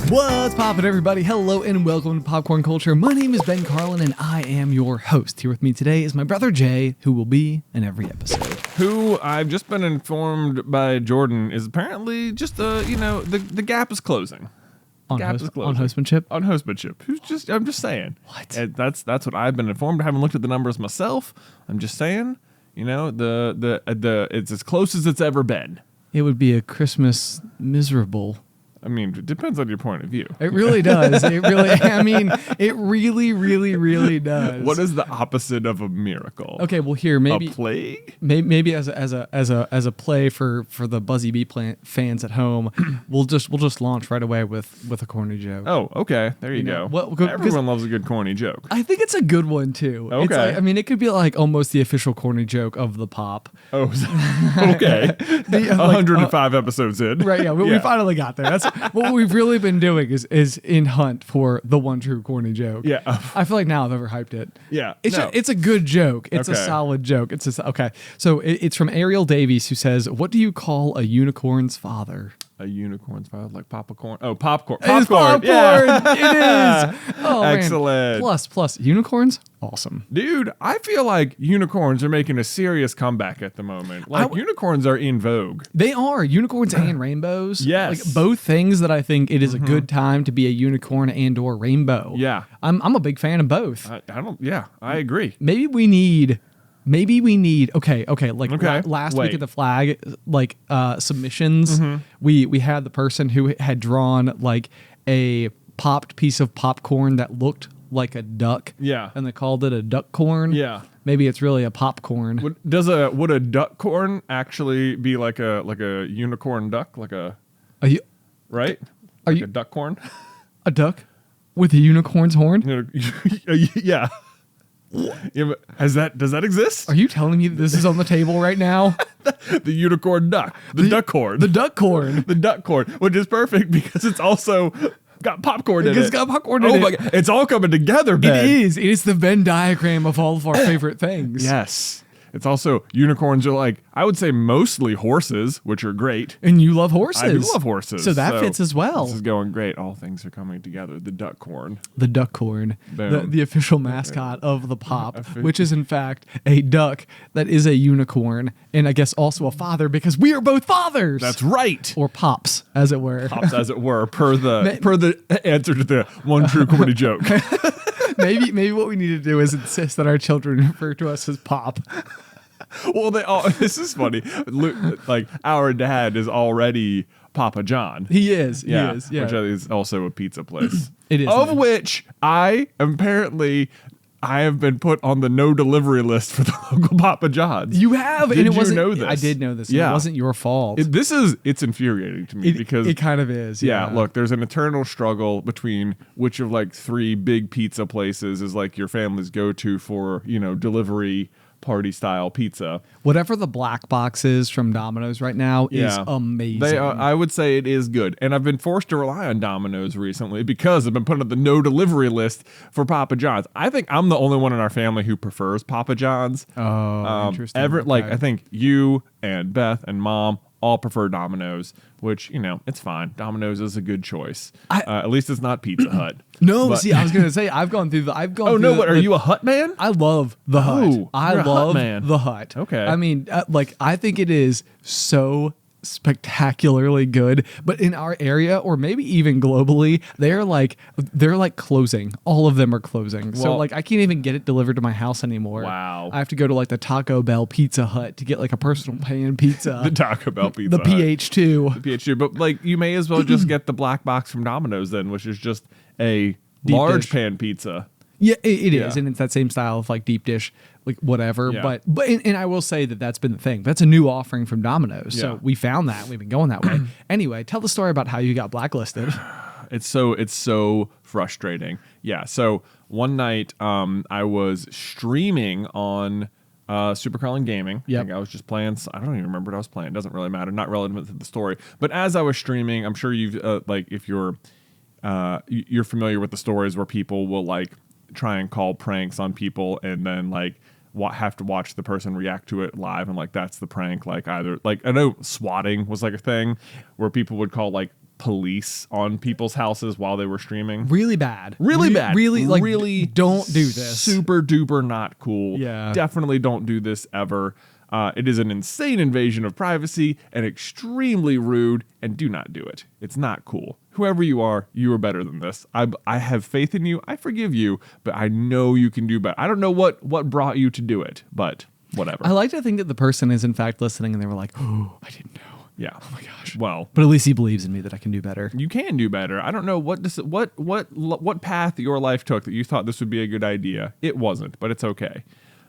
What's poppin', everybody? Hello and welcome to Popcorn Culture. My name is Ben Carlin and I am your host. Here with me today is my brother Jay, who will be in every episode. Who I've just been informed by Jordan is apparently just the gap is closing. On hostmanship? On hostmanship. I'm just saying. What? And that's what I've been informed. I haven't looked at the numbers myself. I'm just saying, it's as close as it's ever been. It would be a Christmas miserable. I mean, it depends on your point of view. It really does. It really does. What is the opposite of a miracle? Okay, well here maybe a plague. Maybe as a play for the Buzzy Bee fans at home, we'll just launch right away with a corny joke. Oh, okay. There you go. Well, everyone loves a good corny joke. I think it's a good one too. Okay. It's like, it could be like almost the official corny joke of the pop. Oh, okay. 105 episodes in. Right. Yeah. We finally got there. That's what we've really been doing is in hunt for the one true corny joke. Yeah. I feel like now I've overhyped it. Yeah. It's a good joke. It's a solid joke. Okay. So it's from Ariel Davies, who says, "What do you call a unicorn's father?" A unicorn's father, like popcorn. Oh, popcorn. It's popcorn. Yeah. It is. Oh, excellent. Man. Plus unicorns. Awesome. Dude, I feel like unicorns are making a serious comeback at the moment. Like, unicorns are in vogue. They are. Unicorns and rainbows. Yes. Like both things that I think it is a good time to be a unicorn and or rainbow. Yeah. I'm a big fan of both. I agree. Maybe we need okay. Last week at the flag, submissions, we had the person who had drawn like a popped piece of popcorn that looked like a duck. Yeah. And they called it a duckorn. Yeah. Maybe it's really a popcorn. Would a duckorn actually be like a unicorn duck? Right? Are like you a duckorn? A duck with a unicorn's horn? Yeah. Yeah, but does that exist? Are you telling me that this is on the table right now? The unicorn duck. The duckorn. The duckorn. The duckorn, which is perfect because it's also got popcorn in it. It's got popcorn in it. Oh my God. It's all coming together, Ben. It is. It is the Venn diagram of all of our favorite things. Yes. It's also, unicorns are like, I would say mostly horses, which are great. And you love horses. I do love horses. So that fits as well. This is going great. All things are coming together. The duckorn. The Duckorn. The official mascot of the pop, which is in fact a duck that is a unicorn. And I guess also a father because we are both fathers. That's right. Or pops, as it were. Pops, as it were, per the answer to the one true corny joke. Maybe what we need to do is insist that our children refer to us as Pop. Well, this is funny. Like, our dad is already Papa John. He is. Yeah. Which is also a pizza place. It is. Of which I have been put on the no delivery list for the local Papa John's. You have. Did you know this? I did know this. Yeah. It wasn't your fault. It's infuriating to me because it kind of is. Yeah. Look, there's an eternal struggle between which of like three big pizza places is like your family's go-to for, delivery party style pizza. Whatever the black box is from Domino's right now is amazing. I would say it is good. And I've been forced to rely on Domino's recently because I've been put on the no delivery list for Papa John's. I think I'm the only one in our family who prefers Papa John's. Oh, interesting. I think you and Beth and Mom all prefer Domino's, which, it's fine. Domino's is a good choice. At least it's not Pizza Hut. No, see, I was going to say, I've gone through the... Are you a Hut man? I love the Hut. I love the Hut. Okay. I mean, I think it is so spectacularly good, but in our area or maybe even globally, they're like closing. All of them are closing. So I can't even get it delivered to my house anymore. Wow. I have to go to the Taco Bell Pizza Hut to get a personal pan pizza. The Taco Bell Pizza The PH2. The PH2, but you may as well just get the black box from Domino's then, which is just a large dish pan pizza. Yeah, it is, and it's that same style of deep dish, whatever. Yeah. But I will say that's been the thing. That's a new offering from Domino's. So we found that. We've been going that way. Anyway, tell the story about how you got blacklisted. It's so frustrating. Yeah. So one night, I was streaming on Super Carlin Gaming. Yep. I think I was just playing. I don't even remember what I was playing. It doesn't really matter. Not relevant to the story. But as I was streaming, I'm sure you've if you're familiar with the stories where people will try and call pranks on people and then have to watch the person react to it live and that's the prank. Either I know swatting was a thing where people would call police on people's houses while they were streaming. Really bad. Really bad. Really don't do this. Super duper not cool. Yeah. Definitely don't do this ever. It is an insane invasion of privacy and extremely rude, and do not do it. It's not cool. Whoever you are better than this. I have faith in you. I forgive you, but I know you can do better. I don't know what brought you to do it, but whatever. I like to think that the person is in fact listening and they were like, oh, I didn't know. Yeah. Oh my gosh. Well, but at least he believes in me that I can do better. You can do better. I don't know what path your life took that you thought this would be a good idea. It wasn't, but it's okay.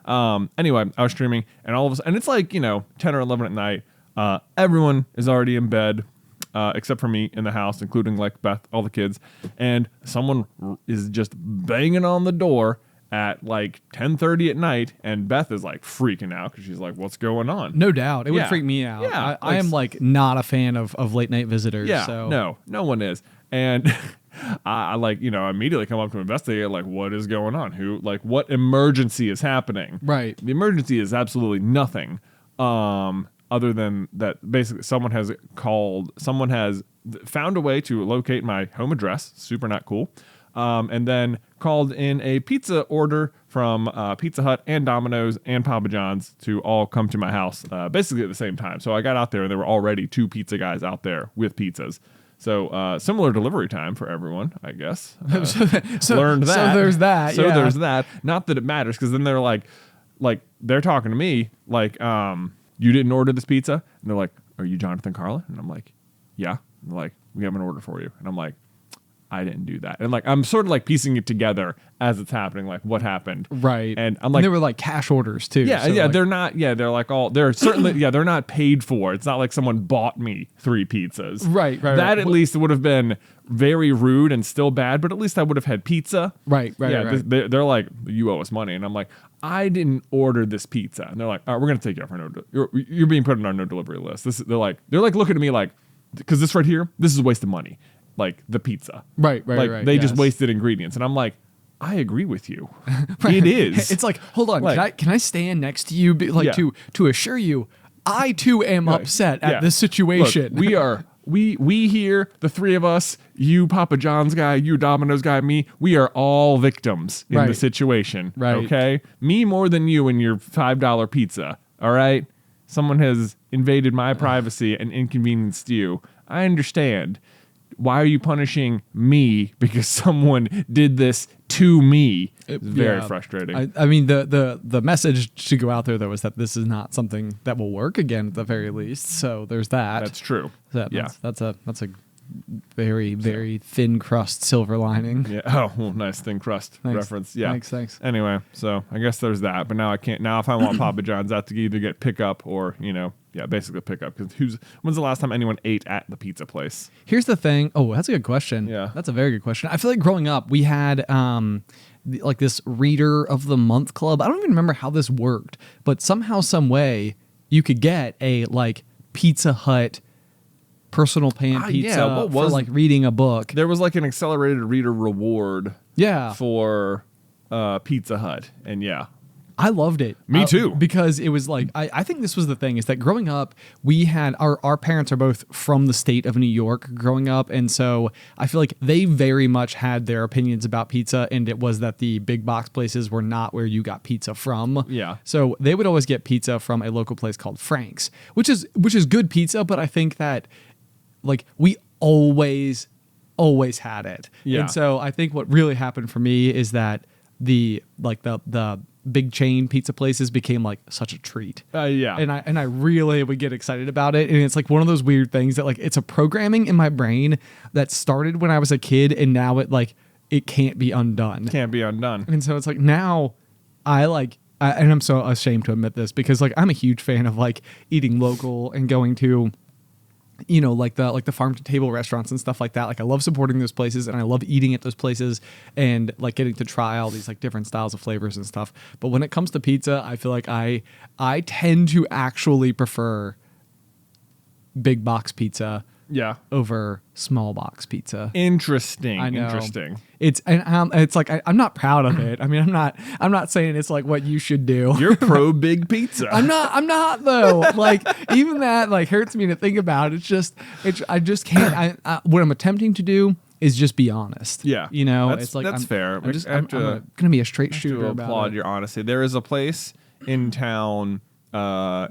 Anyway, I was streaming, and all of a sudden, and it's like, 10 or 11 at night. Everyone is already in bed, except for me in the house, including like Beth, all the kids, and someone is just banging on the door at like 10:30 at night, and Beth is like freaking out because she's like, "What's going on?" No doubt, it would freak me out. Yeah, I am like not a fan of late night visitors. Yeah, so. no one is, and I like immediately come up to investigate like what is going on, what emergency is happening. Right, the emergency is absolutely nothing, other than that basically someone has found a way to locate my home address. Super not cool. And then called in a pizza order from Pizza Hut and Domino's and Papa John's to all come to my house basically at the same time. So I got out there and there were already 2 pizza guys out there with pizzas. So similar delivery time for everyone, I guess. Learned that. So there's that. So there's that. Not that it matters, because then they're like they're talking to me like, you didn't order this pizza? And they're like, are you Jonathan Carlin? And I'm like, yeah. And they're like, we have an order for you. And I'm like, I didn't do that. And like, I'm sort of like piecing it together as it's happening, like what happened. Right. And I'm like, they were like cash orders too. Yeah. So yeah. like, They're certainly, they're not paid for. It's not like someone bought me 3 pizzas. Right. That at least would have been very rude and still bad, but at least I would have had pizza. Right. Yeah. They're like, you owe us money. And I'm like, I didn't order this pizza. And they're like, all right, we're going to take you off our you're being put on our no delivery list. They're like looking at me like, because this right here, this is a waste of money. Like the pizza. Right. They just wasted ingredients. And I'm like, I agree with you. Right. It is. It's like, hold on, can I stand next to you to assure you I too am upset at this situation. Look, we here, the 3 of us, you Papa John's guy, you Domino's guy, me, we are all victims in the situation. Right. Okay? Me more than you and your $5 pizza. All right? Someone has invaded my privacy and inconvenienced you. I understand. Why are you punishing me because someone did this to me? It's very frustrating. I mean, the message to go out there, though, is that this is not something that will work again at the very least. So there's that. That's true. That's a very, very thin crust silver lining. Yeah. Oh, well, nice then's crust reference. Yeah. Thanks. Anyway, so I guess there's that. But now I can't. Now if I want Papa John's, I have to either get pickup or, basically pickup. Because when's the last time anyone ate at the pizza place? Here's the thing. Oh, that's a good question. Yeah. That's a very good question. I feel like growing up, we had like this Reader of the Month club. I don't even remember how this worked, but somehow, some way, you could get a like Pizza Hut personal pan pizza for like reading a book. There was like an accelerated reader reward for Pizza Hut. And I loved it. Me too. Because it was like, I think this was the thing, is that growing up, we had, our parents are both from the state of New York growing up. And so I feel like they very much had their opinions about pizza. And it was that the big box places were not where you got pizza from. Yeah. So they would always get pizza from a local place called Frank's, which is good pizza. But I think that like we always had it. Yeah. And so I think what really happened for me is that the big chain pizza places became like such a treat. And I really would get excited about it. And it's like one of those weird things that like it's a programming in my brain that started when I was a kid, and now it can't be undone. And so it's like now and I'm so ashamed to admit this, because like I'm a huge fan of like eating local and going to like the farm to table restaurants and stuff like that. Like I love supporting those places and I love eating at those places and like getting to try all these like different styles of flavors and stuff. But when it comes to pizza, I feel like I tend to actually prefer big box pizza over small box pizza. Interesting. I know. Interesting. It's like I'm not proud of it. I mean, I'm not saying it's like what you should do. You're pro big pizza. I'm not though. Like even that like hurts me to think about. I just can't. What I'm attempting to do is just be honest. Yeah. You know, that's, it's like that's fair. I'm gonna be a straight shooter to about applaud it. your honesty. There is a place in town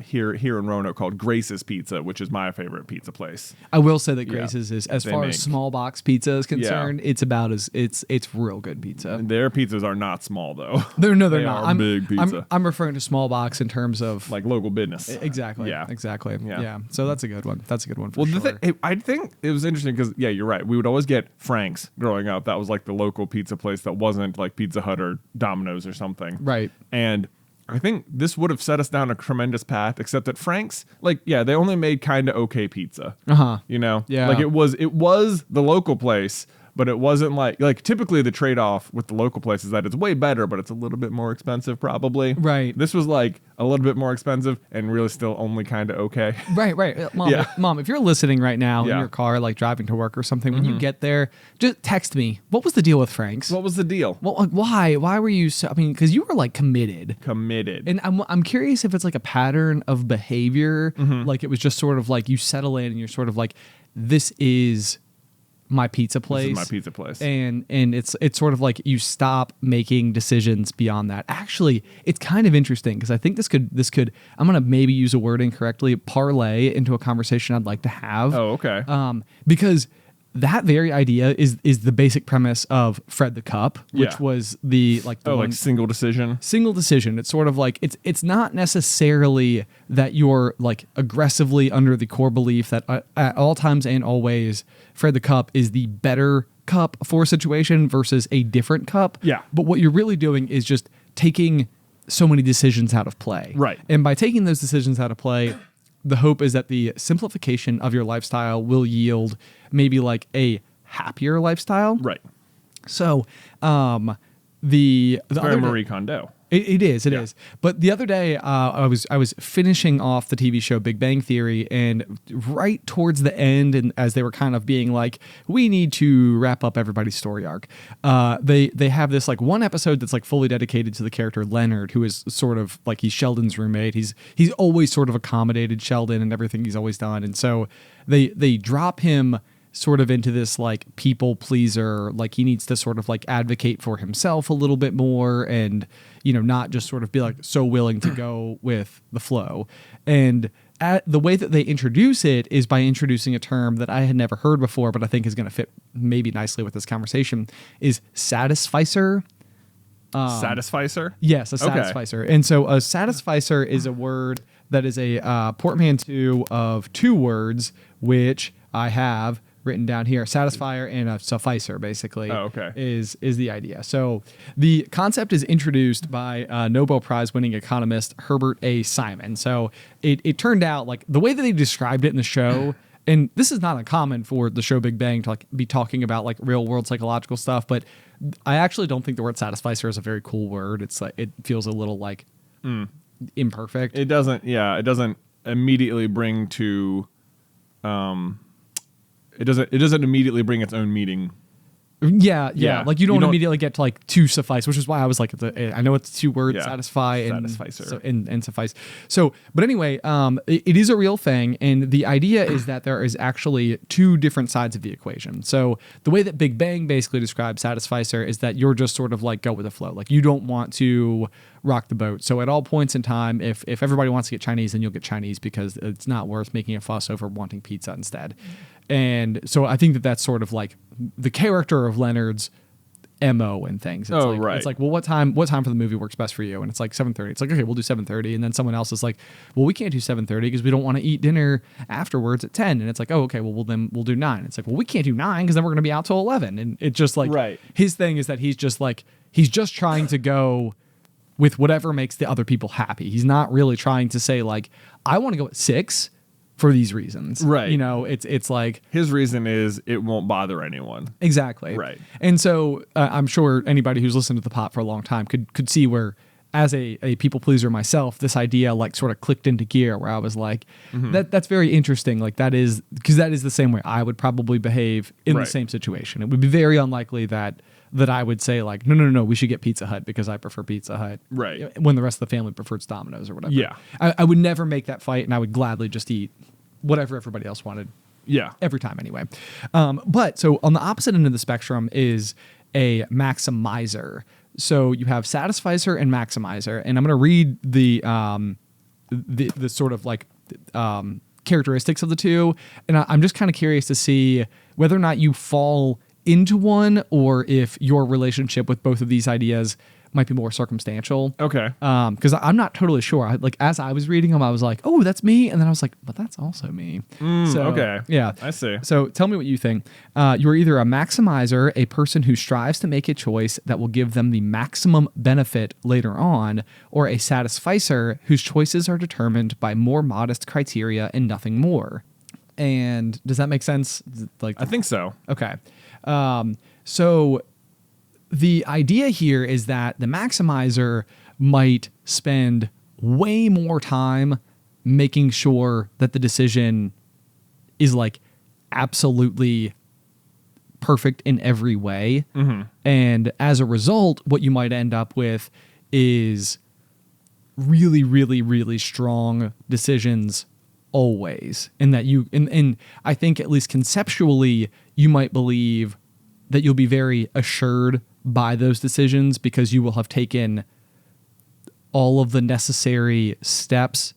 here in Roanoke called Grace's Pizza, which is my favorite pizza place. I will say that Grace's is as far make. as small box pizza is concerned, it's about as it's real good pizza. Their pizzas are not small though. They're they not. Are big pizza. I'm referring to small box in terms of like local business. Exactly. Yeah. Exactly. Yeah. Yeah. So that's a good one. That's a good one for sure. I think it was interesting because you're right. We would always get Frank's growing up. That was like the local pizza place that wasn't like Pizza Hut or Domino's or something. Right. And I think this would have set us down a tremendous path, except that Frank's, they only made kind of okay pizza. You know? Yeah. Like it was the local place, but it wasn't like typically the trade-off with the local place is that it's way better, but it's a little bit more expensive probably. Right. This was like a little bit more expensive and really still only kind of okay. Right. Mom, if you're listening right now in Yeah. your car, like driving to work or something, when you get there, just text me. What was the deal with Frank's? What was the deal? Well, like, why were you so, I mean, because you were like committed. And I'm curious if it's like a pattern of behavior. Like it was just sort of like you settle in and you're sort of like, this is my pizza place. This is my pizza place. And it's sort of like you stop making decisions beyond that. Actually, it's kind of interesting because I think this could I'm gonna maybe use a word incorrectly, parlay into a conversation I'd like to have. Oh, okay. Because that very idea is the basic premise of Fred the Cup, which was the single decision. Single decision. It's sort of like it's not necessarily that you're like aggressively under the core belief that at all times and always Fred the Cup is the better cup for a situation versus a different cup. Yeah. But what you're really doing is just taking so many decisions out of play. Right. And by taking those decisions out of play, the hope is that the simplification of your lifestyle will yield maybe like a happier lifestyle. Right. So, the very Marie Kondo. It is. But the other day, I was finishing off the TV show Big Bang Theory, and right towards the end, and as they were kind of being like, we need to wrap up everybody's story arc, they have this like one episode that's like fully dedicated to the character Leonard, who is sort of like he's Sheldon's roommate. He's always sort of accommodated Sheldon and everything he's always done, and so they drop him sort of into this like people pleaser, like he needs to sort of like advocate for himself a little bit more and, you know, not just sort of be like so willing to go with the flow. And the way that they introduce it is by introducing a term that I had never heard before, but I think is going to fit maybe nicely with this conversation, is Satisficer. Satisficer? Yes, a Satisficer. Okay. And so a Satisficer is a word that is a portmanteau of two words, which I have written down here. Satisfier and a sufficer, basically, is the idea. So the concept is introduced by Nobel Prize winning economist Herbert A. Simon. So it turned out like the way that they described it in the show, and this is not uncommon for the show Big Bang to like be talking about like real world psychological stuff, but I actually don't think the word satisficer is a very cool word. It's like it feels a little like imperfect. It doesn't immediately bring to it doesn't immediately bring its own meaning. Yeah. Like you don't immediately get to like to suffice, which is why I was like, I know it's two words, satisfy and suffice. So, but anyway, it is a real thing. And the idea is that there is actually two different sides of the equation. So the way that Big Bang basically describes satisficer is that you're just sort of like go with the flow. Like you don't want to rock the boat. So at all points in time, if everybody wants to get Chinese, then you'll get Chinese because it's not worth making a fuss over wanting pizza instead. And so I think that that's sort of like the character of Leonard's MO and things. It's like, well, what time for the movie works best for you? And it's like 7:30. It's like, okay, we'll do 7:30. And then someone else is like, well, we can't do 7:30 because we don't want to eat dinner afterwards at 10. And it's like, oh, okay, well then we'll do 9. It's like, well, we can't do 9 because then we're going to be out till 11. And it just like, his thing is that he's just trying to go with whatever makes the other people happy. He's not really trying to say like, I want to go at 6 for these reasons. Right. You know, it's like his reason is it won't bother anyone. Exactly. Right. And so I'm sure anybody who's listened to the pot for a long time could see where as a people pleaser myself, this idea like sort of clicked into gear where I was like, that's very interesting. Like that is the same way I would probably behave in the same situation. It would be very unlikely that I would say like, no, we should get Pizza Hut because I prefer Pizza Hut. Right. When the rest of the family prefers Domino's or whatever. Yeah. I would never make that fight, and I would gladly just eat whatever everybody else wanted. Yeah. Every time anyway. But so on the opposite end of the spectrum is a maximizer. So you have Satisficer and Maximizer, and I'm going to read the sort of like characteristics of the two, and I'm just kind of curious to see whether or not you fall into one or if your relationship with both of these ideas might be more circumstantial. Okay. Because I'm not totally sure. Like as I was reading them, I was like, "Oh, that's me," and then I was like, "But that's also me." Okay. Yeah. I see. So tell me what you think. You're either a maximizer, a person who strives to make a choice that will give them the maximum benefit later on, or a satisficer whose choices are determined by more modest criteria and nothing more. And does that make sense? Like, I think so. Okay. So the idea here is that the maximizer might spend way more time making sure that the decision is like absolutely perfect in every way. And as a result, what you might end up with is really, really, really strong decisions always. And that and I think at least conceptually, you might believe that you'll be very assured by those decisions because you will have taken all of the necessary steps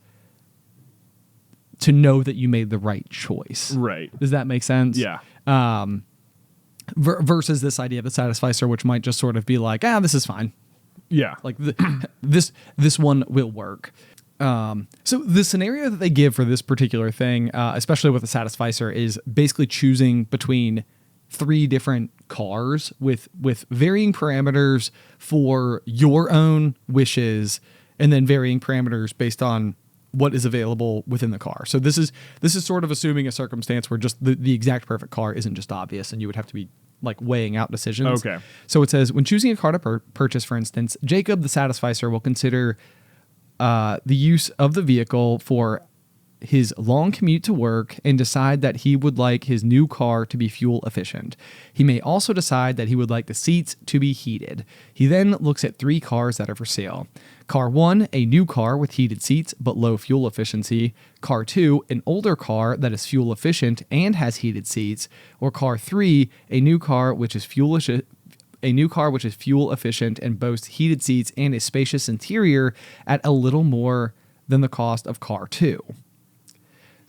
to know that you made the right choice. Right. Does that make sense? Yeah. Versus this idea of the satisficer, which might just sort of be like, this is fine. Yeah. Like this one will work. So the scenario that they give for this particular thing, especially with the satisficer, is basically choosing between 3 different cars with varying parameters for your own wishes, and then varying parameters based on what is available within the car. So this is sort of assuming a circumstance where just the exact perfect car isn't just obvious, and you would have to be like weighing out decisions. Okay. So it says, when choosing a car to purchase, for instance, Jacob, the satisficer, will consider the use of the vehicle for his long commute to work and decide that he would like his new car to be fuel efficient. He may also decide that he would like the seats to be heated. He then looks at 3 cars that are for sale. Car 1, a new car with heated seats but low fuel efficiency. Car 2, an older car that is fuel efficient and has heated seats. Or Car 3, a new car which is fuel efficient and boasts heated seats and a spacious interior at a little more than the cost of Car 2.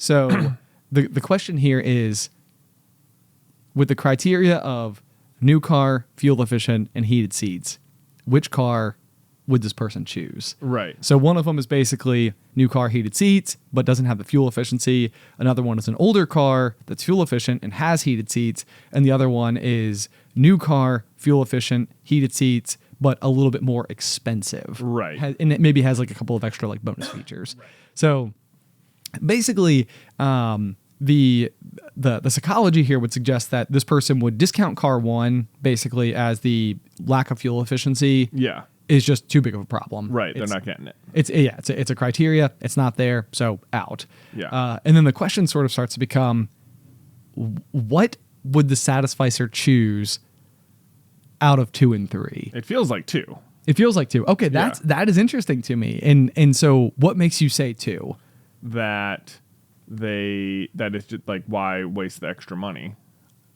So the question here is, with the criteria of new car, fuel efficient, and heated seats, which car would this person choose? Right. So one of them is basically new car, heated seats, but doesn't have the fuel efficiency. Another one is an older car that's fuel efficient and has heated seats. And the other one is new car, fuel efficient, heated seats, but a little bit more expensive. Right. And it maybe has like a couple of extra like bonus features. Right. So basically, the psychology here would suggest that this person would discount car 1 basically as the lack of fuel efficiency. Yeah. Is just too big of a problem. Right. They're not getting it. It's a criteria. It's not there. So out. Yeah. And then the question sort of starts to become, what would the satisficer choose out of 2 and 3? It feels like 2. It feels like 2. Okay. That is interesting to me. And so what makes you say 2? That it's just like, why waste the extra money?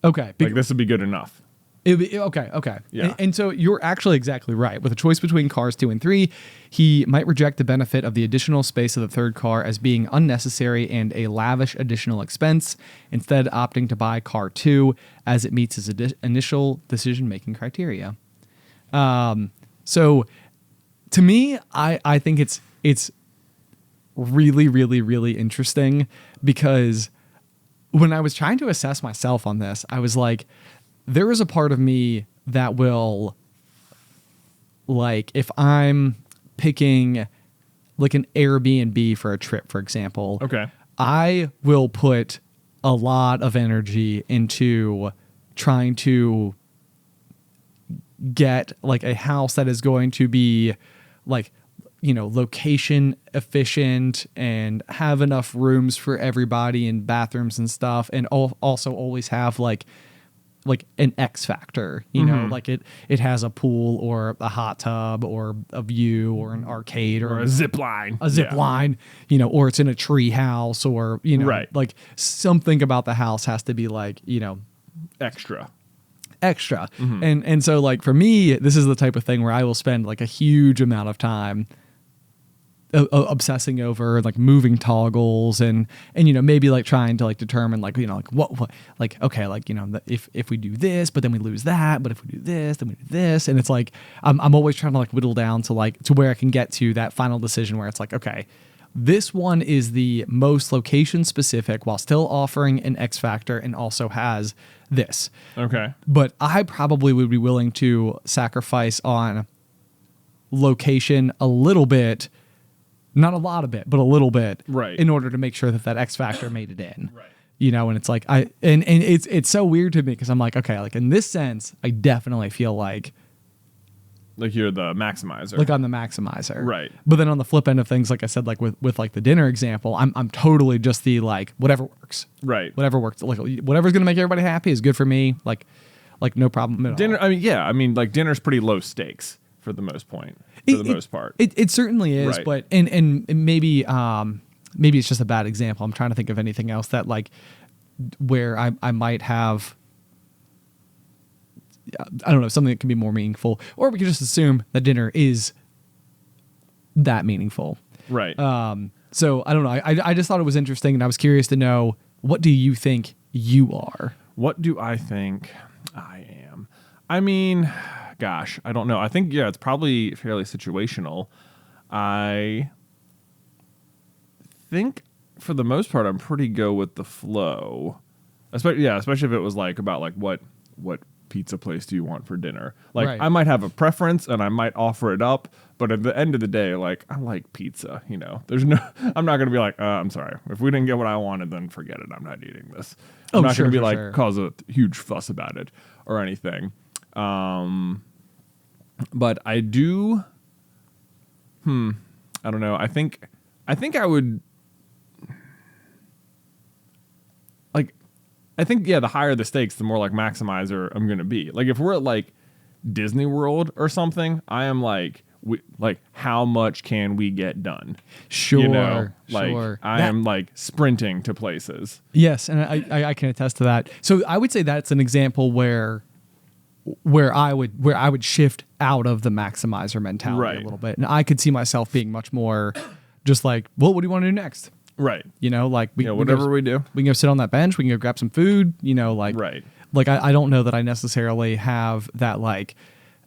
Okay. Like this would be good enough. Okay. Yeah. And so you're actually exactly right. With a choice between cars 2 and 3, he might reject the benefit of the additional space of the third car as being unnecessary and a lavish additional expense, instead opting to buy car 2 as it meets his initial decision-making criteria. So to me, I think it's really, really, really interesting, because when I was trying to assess myself on this, I was like, there is a part of me that will, like, if I'm picking like an Airbnb for a trip, for example, okay, I will put a lot of energy into trying to get like a house that is going to be like location efficient and have enough rooms for everybody and bathrooms and stuff, and also always have like an X factor, like it has a pool or a hot tub or a view or an arcade or a zip line, or it's in a tree house or, right. like something about the house has to be like, extra. Mm-hmm. And so like for me, this is the type of thing where I will spend like a huge amount of time obsessing over like moving toggles and maybe like trying to like determine like like what like okay like if we do this but then we lose that, but if we do this then we do this, and it's like I'm always trying to like whittle down to where I can get to that final decision where it's like, okay, this one is the most location specific while still offering an X factor and also has this. Okay. But I probably would be willing to sacrifice on location a little bit, not a lot of it, but a little bit, right, in order to make sure that X factor made it in. Right. And it's like it's so weird to me because I'm like, okay, like in this sense, I definitely feel like you're the maximizer. Like I'm the maximizer. Right. But then on the flip end of things, like I said, like with like the dinner example, I'm totally just the like whatever works. Right. Whatever works. Like whatever's gonna make everybody happy is good for me. Like no problem at dinner, all. Like dinner's pretty low stakes for the most part. It certainly is, right. But and maybe maybe it's just a bad example. I'm trying to think of anything else that like where I might have, I don't know, something that can be more meaningful, or we could just assume that dinner is that meaningful. Right. So I don't know. I just thought it was interesting, and I was curious to know, what do you think you are? What do I think I am? I mean, gosh, I don't know. I think, it's probably fairly situational. I think for the most part, I'm pretty go with the flow. Especially if it was like about like what pizza place do you want for dinner? Like right. I might have a preference and I might offer it up, but at the end of the day, like I like pizza, there's no, I'm not going to be like, I'm sorry. If we didn't get what I wanted, then forget it. I'm not eating this. I'm not going to be like, cause a huge fuss about it or anything. But I do, I don't know. I think I would, the higher the stakes, the more like maximizer I'm going to be. Like if we're at like Disney World or something, I am like, how much can we get done? Sure. I am like sprinting to places. Yes. And I can attest to that. So I would say that's an example where I would shift out of the maximizer mentality a little bit. And I could see myself being much more just like, well, what do you want to do next? Right. Whatever we do. We can go sit on that bench. We can go grab some food, right. Like I don't know that I necessarily have that like,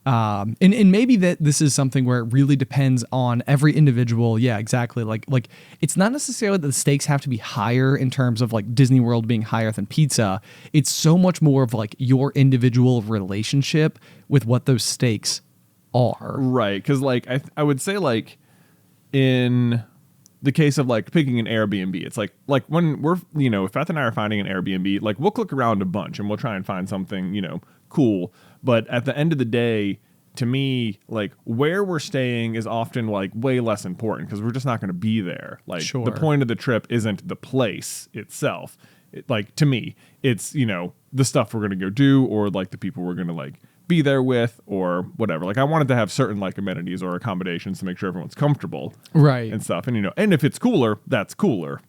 and maybe that this is something where it really depends on every individual. Yeah, exactly. Like it's not necessarily that the stakes have to be higher in terms of like Disney World being higher than pizza. It's so much more of like your individual relationship with what those stakes are. Right. Cause like, I would say like in the case of like picking an Airbnb, it's like when we're, if Beth and I are finding an Airbnb, like we'll click around a bunch and we'll try and find something, cool. But at the end of the day, to me, like where we're staying is often like way less important because we're just not going to be there. Like the point of the trip isn't the place itself. To me, it's, the stuff we're going to go do or like the people we're going to like be there with or whatever. Like I wanted to have certain like amenities or accommodations to make sure everyone's comfortable. Right. And stuff. And, and if it's cooler, that's cooler.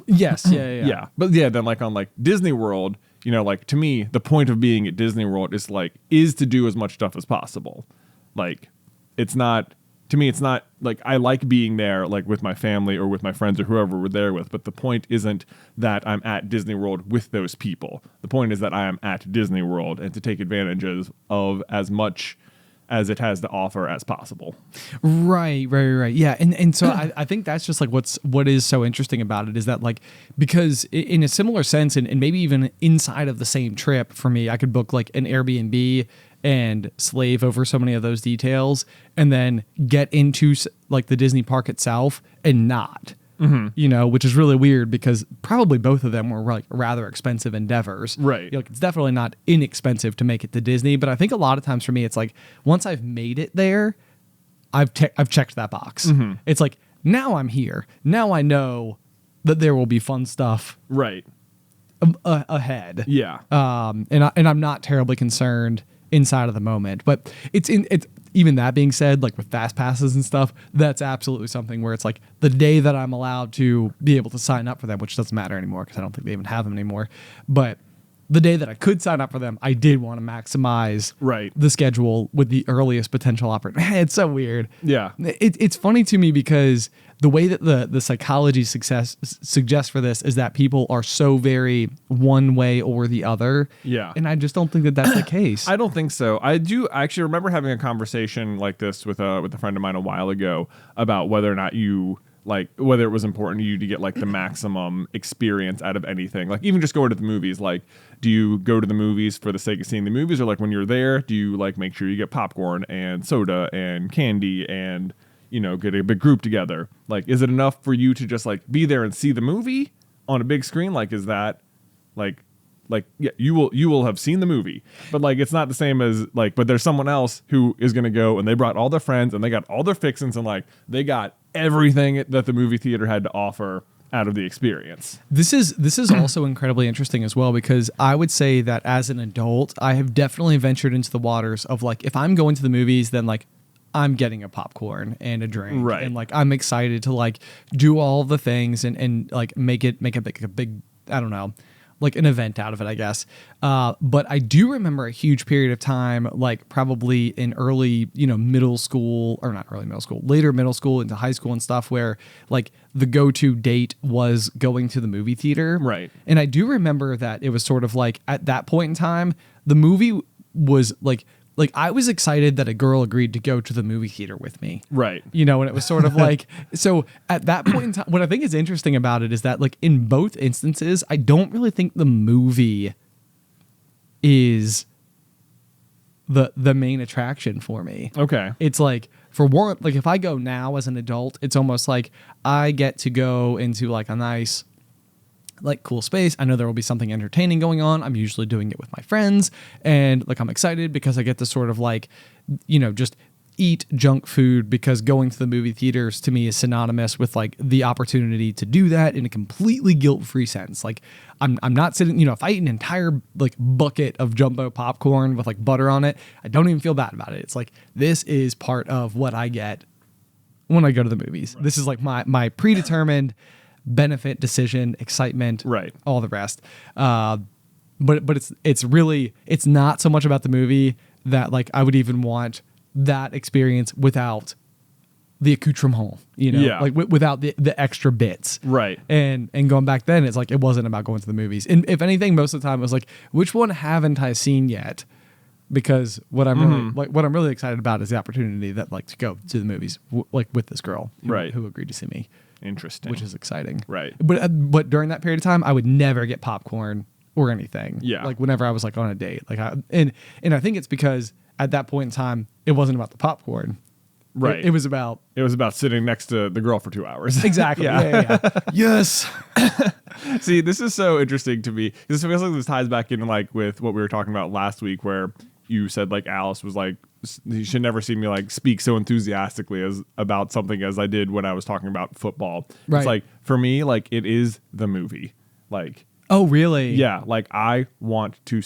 Yes. Yeah. But then like on like Disney World, like to me, the point of being at Disney World is to do as much stuff as possible. Like it's not like I like being there like with my family or with my friends or whoever we're there with. But the point isn't that I'm at Disney World with those people. The point is that I am at Disney World and to take advantages of as much as it has to offer as possible. Right. Yeah. And so I think that's just like what is so interesting about it is that like, because in a similar sense and maybe even inside of the same trip for me, I could book like an Airbnb and slave over so many of those details and then get into like the Disney park itself and not. Mm-hmm. Which is really weird because probably both of them were like rather expensive endeavors. Right. It's definitely not inexpensive to make it to Disney, but I think a lot of times for me, it's like once I've made it there, I've checked that box. It's like, now I'm here. Now I know that there will be fun stuff right ahead. Yeah. And I'm not terribly concerned inside of the moment, but it's even that being said, like with fast passes and stuff, that's absolutely something where it's like the day that I'm allowed to be able to sign up for them, which doesn't matter anymore because I don't think they even have them anymore. But the day that I could sign up for them, I did want to maximize the schedule with the earliest potential opportunity. It's so weird. Yeah. It's funny to me because the way that the psychology suggests for this is that people are so very one way or the other. Yeah. And I just don't think that that's the case. I don't think so. I do actually remember having a conversation like this with a friend of mine a while ago about whether or not whether it was important to you to get like the maximum experience out of anything. Like even just going to the movies, like do you go to the movies for the sake of seeing the movies, or like when you're there, do you like make sure you get popcorn and soda and candy and, you know, get a big group together? Like, is it enough for you to just like be there and see the movie on a big screen? Like, is that like, yeah, you will have seen the movie, but like, it's not the same as like, but there's someone else who is going to go and they brought all their friends and they got all their fixins and like, they got everything that the movie theater had to offer out of the experience. This is also incredibly interesting as well, because I would say that as an adult, I have definitely ventured into the waters of like, if I'm going to the movies, then like I'm getting a popcorn and a drink, right? And like I'm excited to like do all the things and like make a big, I don't know, like an event out of it, I guess. But I do remember a huge period of time, like probably in early, middle school, or not early middle school, later middle school into high school and stuff, where like the go-to date was going to the movie theater. Right. And I do remember that it was sort of like at that point in time, the movie was like I was excited that a girl agreed to go to the movie theater with me. Right. And it was sort of like, so at that point in time, what I think is interesting about it is that like in both instances, I don't really think the movie is the main attraction for me. Okay. It's like, for one, like if I go now as an adult, it's almost like I get to go into like a nice, like cool space. I know there will be something entertaining going on. I'm usually doing it with my friends, and like I'm excited because I get to sort of like, just eat junk food, because going to the movie theaters to me is synonymous with like the opportunity to do that in a completely guilt-free sense. Like I'm not sitting, if I eat an entire like bucket of jumbo popcorn with like butter on it, I don't even feel bad about it. It's like, this is part of what I get when I go to the movies. Right. This is like my predetermined benefit, decision, excitement, right, all the rest. But it's not so much about the movie that like I would even want that experience without the accoutrement, yeah, like without the extra bits, right. And going back then, it's like it wasn't about going to the movies. And if anything, most of the time it was like, which one haven't I seen yet? Because what I'm really excited about is the opportunity that like to go to the movies like with this girl, right, who agreed to see me. Interesting. Which is exciting. Right. But during that period of time, I would never get popcorn or anything. Yeah. Like whenever I was like on a date, like and I think it's because at that point in time, it wasn't about the popcorn. Right. It was about sitting next to the girl for 2 hours. Exactly. Yeah. Yes. See, this is so interesting to me. This feels like this ties back in like with what we were talking about last week, where you said like Alice was like, you should never see me like speak so enthusiastically about something as I did when I was talking about football. Right. It's like, for me, like it is the movie. Like, oh really? Yeah. Like I want to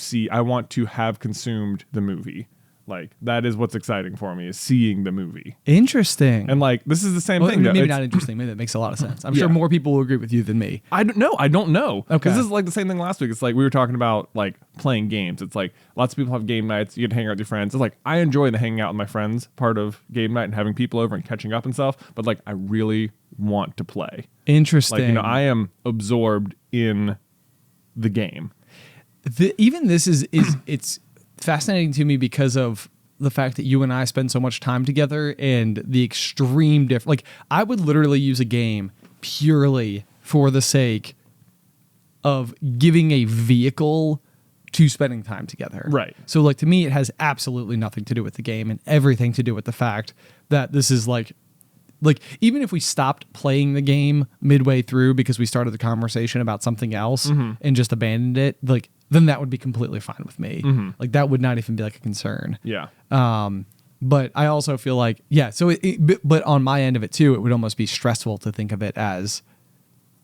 have consumed the movie. Like that is what's exciting for me, is seeing the movie. Interesting. And like this is the same thing. Maybe not interesting. Maybe that makes a lot of sense. I'm sure more people will agree with you than me. I don't know. Okay. This is like the same thing last week. It's like we were talking about like playing games. It's like lots of people have game nights. You get to hang out with your friends. It's like I enjoy the hanging out with my friends part of game night and having people over and catching up and stuff. But like I really want to play. Interesting. Like I am absorbed in the game. Even this is it's fascinating to me because of the fact that you and I spend so much time together and the extreme difference. Like I would literally use a game purely for the sake of giving a vehicle to spending time together. Right. So like to me, it has absolutely nothing to do with the game and everything to do with the fact that this is like even if we stopped playing the game midway through because we started the conversation about something else and just abandoned it, like then that would be completely fine with me. Like that would not even be like a concern. Yeah. But I also feel like, yeah, so but on my end of it too, it would almost be stressful to think of it as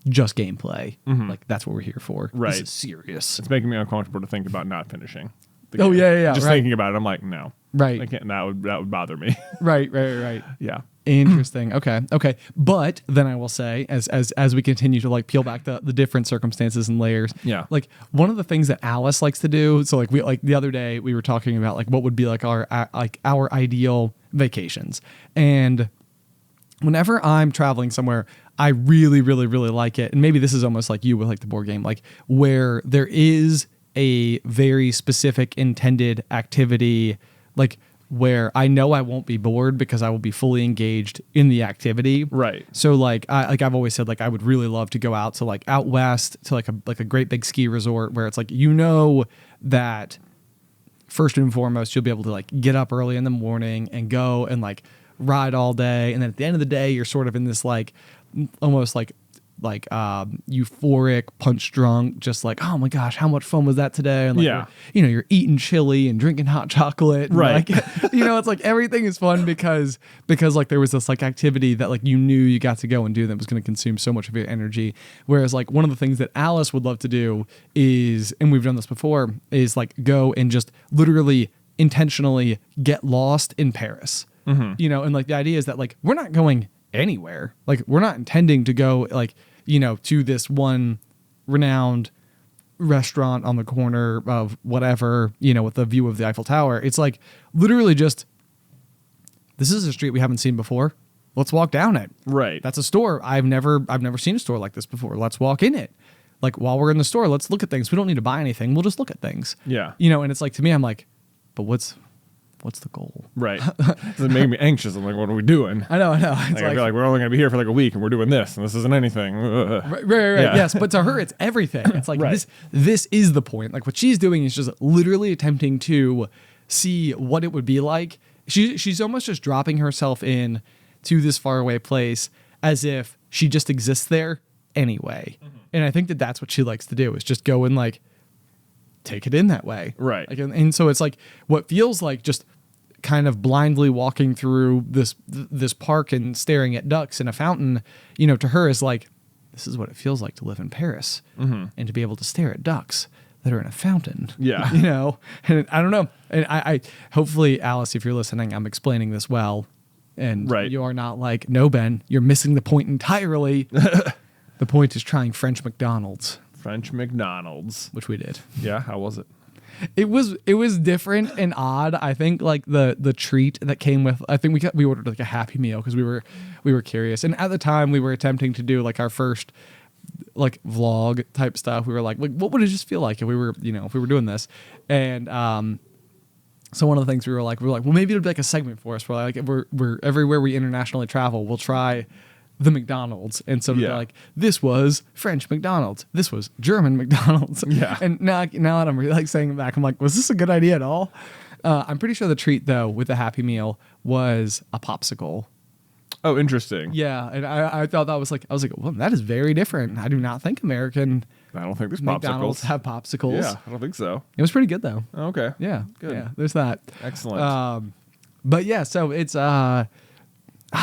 just gameplay. Like that's what we're here for. Right. This is serious. It's making me uncomfortable to think about not finishing. Oh, yeah. Just right. thinking about it, I'm like, no. Right. I can't, that would bother me. Right. Yeah. Interesting. Okay. But then I will say, as we continue to like peel back the different circumstances and layers, Yeah. like one of the things that Alice likes to do. So like the other day we were talking about like what would be like our ideal vacations, and whenever I'm traveling somewhere, I really like it. And maybe this is almost like you with like the board game, like where there is a very specific intended activity, like where I know I won't be bored because I will be fully engaged in the activity. Right. So like I've always said, like I would really love to go out to like out west to like a great big ski resort where it's like, you know, that first and foremost you'll be able to like get up early in the morning and go and like ride all day, and then at the end of the day you're sort of in this like almost like euphoric, punch drunk, just like, oh my gosh, how much fun was that today? And like, you're eating chili and drinking hot chocolate. And right. Like, it's like everything is fun because like there was this like activity that like you knew you got to go and do that was going to consume so much of your energy. Whereas like one of the things that Alice would love to do is, and we've done this before, is like go and just literally intentionally get lost in Paris. And like the idea is that like we're not going anywhere. Like we're not intending to go like, to this one renowned restaurant on the corner of whatever, with a view of the Eiffel Tower. It's like literally just, this is a street we haven't seen before. Let's walk down it. Right. That's a store. I've never seen a store like this before. Let's walk in it. Like while we're in the store, let's look at things. We don't need to buy anything. We'll just look at things. Yeah. And it's like, to me, I'm like, but what's the goal? Right. It made me anxious. I'm like, what are we doing? I know. It's like, I feel like we're only going to be here for like a week and we're doing this and this isn't anything. Right. Yeah. Yes. But to her, it's everything. It's like, right. this is the point. Like what she's doing is just literally attempting to see what it would be like. She's almost just dropping herself in to this faraway place as if she just exists there anyway. And I think that that's what she likes to do, is just go and like take it in that way. Right. Like, and so it's like what feels like just kind of blindly walking through this park and staring at ducks in a fountain, to her is like, this is what it feels like to live in Paris and to be able to stare at ducks that are in a fountain. Yeah. And I don't know. And I hopefully, Alice, if you're listening, I'm explaining this well. And right. you are not like, no, Ben, you're missing the point entirely. The point is trying French McDonald's. French McDonald's. Which we did. Yeah, how was it? It was different and odd. I think like the treat that came with, I think we ordered like a Happy Meal because we were curious. And at the time we were attempting to do like our first like vlog type stuff. We were like what would it just feel like if we were, if we were doing this? And so one of the things we were like, well, maybe it'll be like a segment for us where like if we're everywhere we internationally travel, we'll try the McDonald's. And so they're like, this was French McDonald's, this was German McDonald's. Yeah. And now that I'm really like saying it back, I'm like, was this a good idea at all? I'm pretty sure the treat though with the Happy Meal was a popsicle. Oh, interesting. Yeah. And I thought that was like, I was like, well, that is very different. I do not think American I don't think there's McDonald's popsicles. have popsicles. Yeah, I don't think so. It was pretty good though. Okay. Yeah. Good. Yeah. There's that. Excellent. But yeah, so it's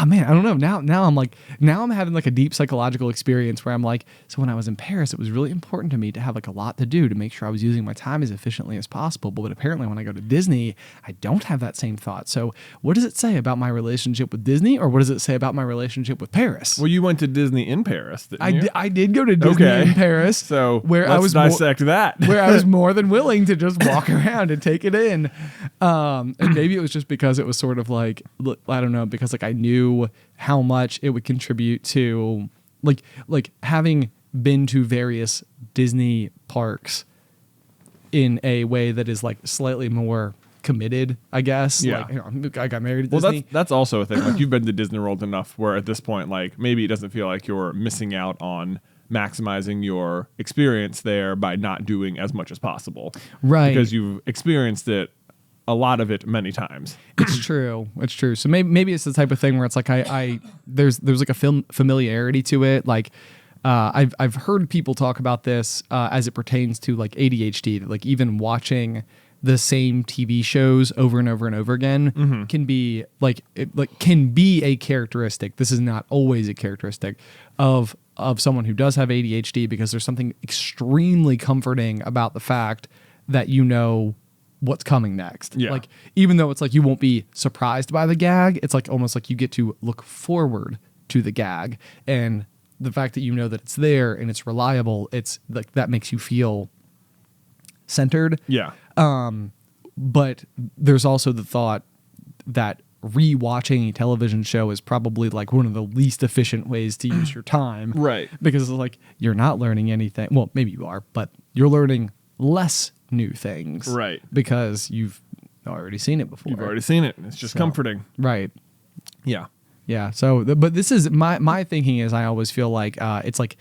man, I don't know. Now I'm having like a deep psychological experience where I'm like, so when I was in Paris, it was really important to me to have like a lot to do to make sure I was using my time as efficiently as possible. But apparently when I go to Disney, I don't have that same thought. So what does it say about my relationship with Disney, or what does it say about my relationship with Paris? Well, you went to Disney in Paris, didn't you? I did go to Disney in Paris. So where let's I was dissect that. where I was more than willing to just walk around and take it in. And maybe it was just because it was sort of like, I don't know, because like I knew how much it would contribute to like having been to various Disney parks in a way that is like slightly more committed, I guess. Yeah. Like, I got married at Disney. Well, that's also a thing. Like you've been to Disney World enough where at this point, like maybe it doesn't feel like you're missing out on maximizing your experience there by not doing as much as possible. Right. Because you've experienced it, a lot of it, many times. It's true. So maybe it's the type of thing where it's like there's like a familiarity to it. Like I've heard people talk about this as it pertains to like ADHD. That like even watching the same TV shows over and over and over again can be can be a characteristic. This is not always a characteristic of someone who does have ADHD, because there's something extremely comforting about the fact that you know what's coming next. Yeah. Like, even though it's like you won't be surprised by the gag, it's like almost like you get to look forward to the gag, and the fact that you know that it's there and it's reliable, it's like that makes you feel centered. Yeah. But there's also the thought that rewatching a television show is probably like one of the least efficient ways to use your time. Right. Because it's like you're not learning anything. Well, maybe you are, but you're learning less new things. Right. Because you've already seen it before. You've already seen it. It's just comforting. Right. Yeah. Yeah. So, but this is my thinking is I always feel like it's like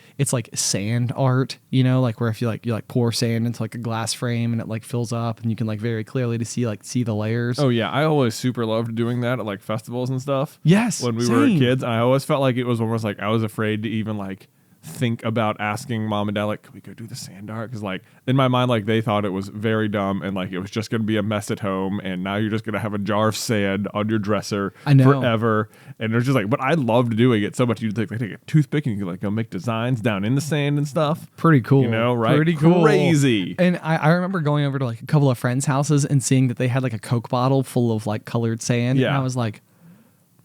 sand art, you know, like where if you pour sand into like a glass frame and it like fills up and you can like very clearly to see the layers. Oh yeah, I always super loved doing that at like festivals and stuff. Yes. When we were kids, I always felt like it was almost like I was afraid to even like think about asking mom and dad, like, could we go do the sand art? Because like in my mind, like they thought it was very dumb and like it was just going to be a mess at home, and now you're just going to have a jar of sand on your dresser forever. And it's just like, but I loved doing it so much. You'd take a toothpick and you could like go make designs down in the sand and stuff. Pretty cool. You know, right? Pretty cool. Crazy. And I remember going over to like a couple of friends' houses and seeing that they had like a Coke bottle full of like colored sand. Yeah. And I was like,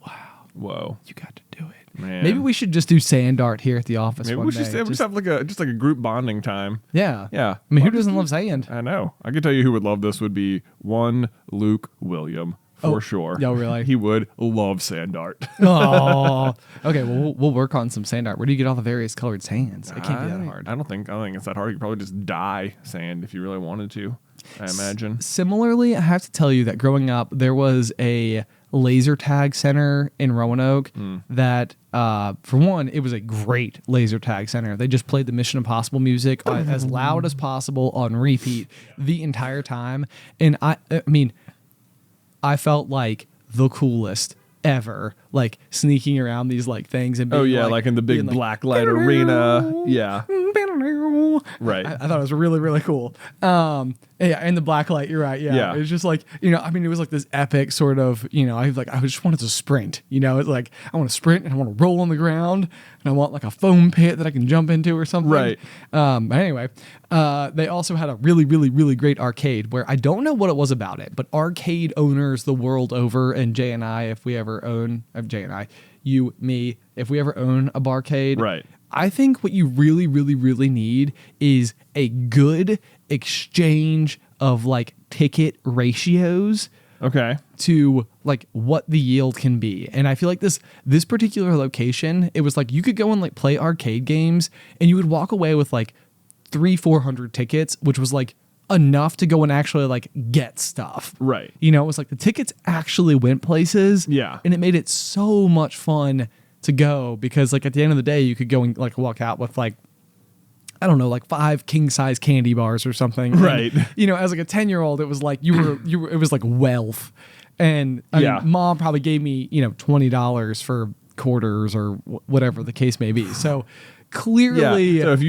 wow. Whoa. You got to do it. Man. Maybe we should just do sand art here at the office. Maybe one we day. should have like a group bonding time. Yeah. Yeah. I mean, who doesn't love sand? I know. I can tell you who would love this would be one Luke William for sure. Oh, really? He would love sand art. Oh. Okay, well, we'll work on some sand art. Where do you get all the various colored sands? It can't be that hard. I don't think it's that hard. You could probably just dye sand if you really wanted to, I imagine. Similarly, I have to tell you that growing up, there was a laser tag center in Roanoke that, for one, it was a great laser tag center. They just played the Mission Impossible music as loud as possible on repeat the entire time. And I mean, I felt like the coolest ever, like sneaking around these like things and being like in the big black light arena. Yeah. Right. I thought it was really, really cool. Yeah, and the black light, you're right. Yeah. It was just like, you know, I mean, it was like this epic sort of, you know, I just wanted to sprint, you know, it's like, I want to sprint and I want to roll on the ground and I want like a foam pit that I can jump into or something. Right. But anyway, they also had a really, really, really great arcade where I don't know what it was about it, but arcade owners the world over, and Jay and I, if we ever own, Jay and I, you, me, if we ever own a barcade, right. I think what you really, really, really need is a good exchange of like ticket ratios. Okay. To like what the yield can be. And I feel like this particular location, it was like you could go and like play arcade games and you would walk away with like 300-400 tickets, which was like enough to go and actually like get stuff. Right. You know, it was like the tickets actually went places. Yeah. And it made it so much fun to go, because like at the end of the day you could go and like walk out with like, I don't know, like 5 king size candy bars or something. Right. And, you know, as like a 10-year-old, it was like you were it was like wealth. And I mean, mom probably gave me, you know, $20 for quarters or whatever the case may be. So clearly, so if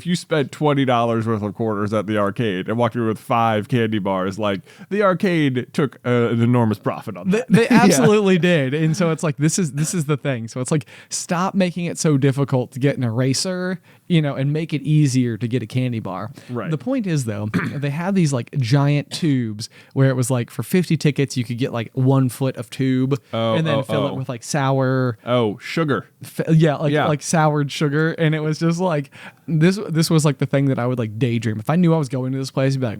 you spent $20 worth of quarters at the arcade and walked away with 5 candy bars, like the arcade took an enormous profit on that. They absolutely did. And so it's like this is the thing. So it's like, stop making it so difficult to get an eraser, you know, and make it easier to get a candy bar. Right. The point is though, they had these like giant tubes where it was like for 50 tickets you could get like 1 foot of tube and then fill it with like sour sugar. Like soured sugar. And it was just like this was like the thing that I would like daydream. If I knew I was going to this place, I'd be like,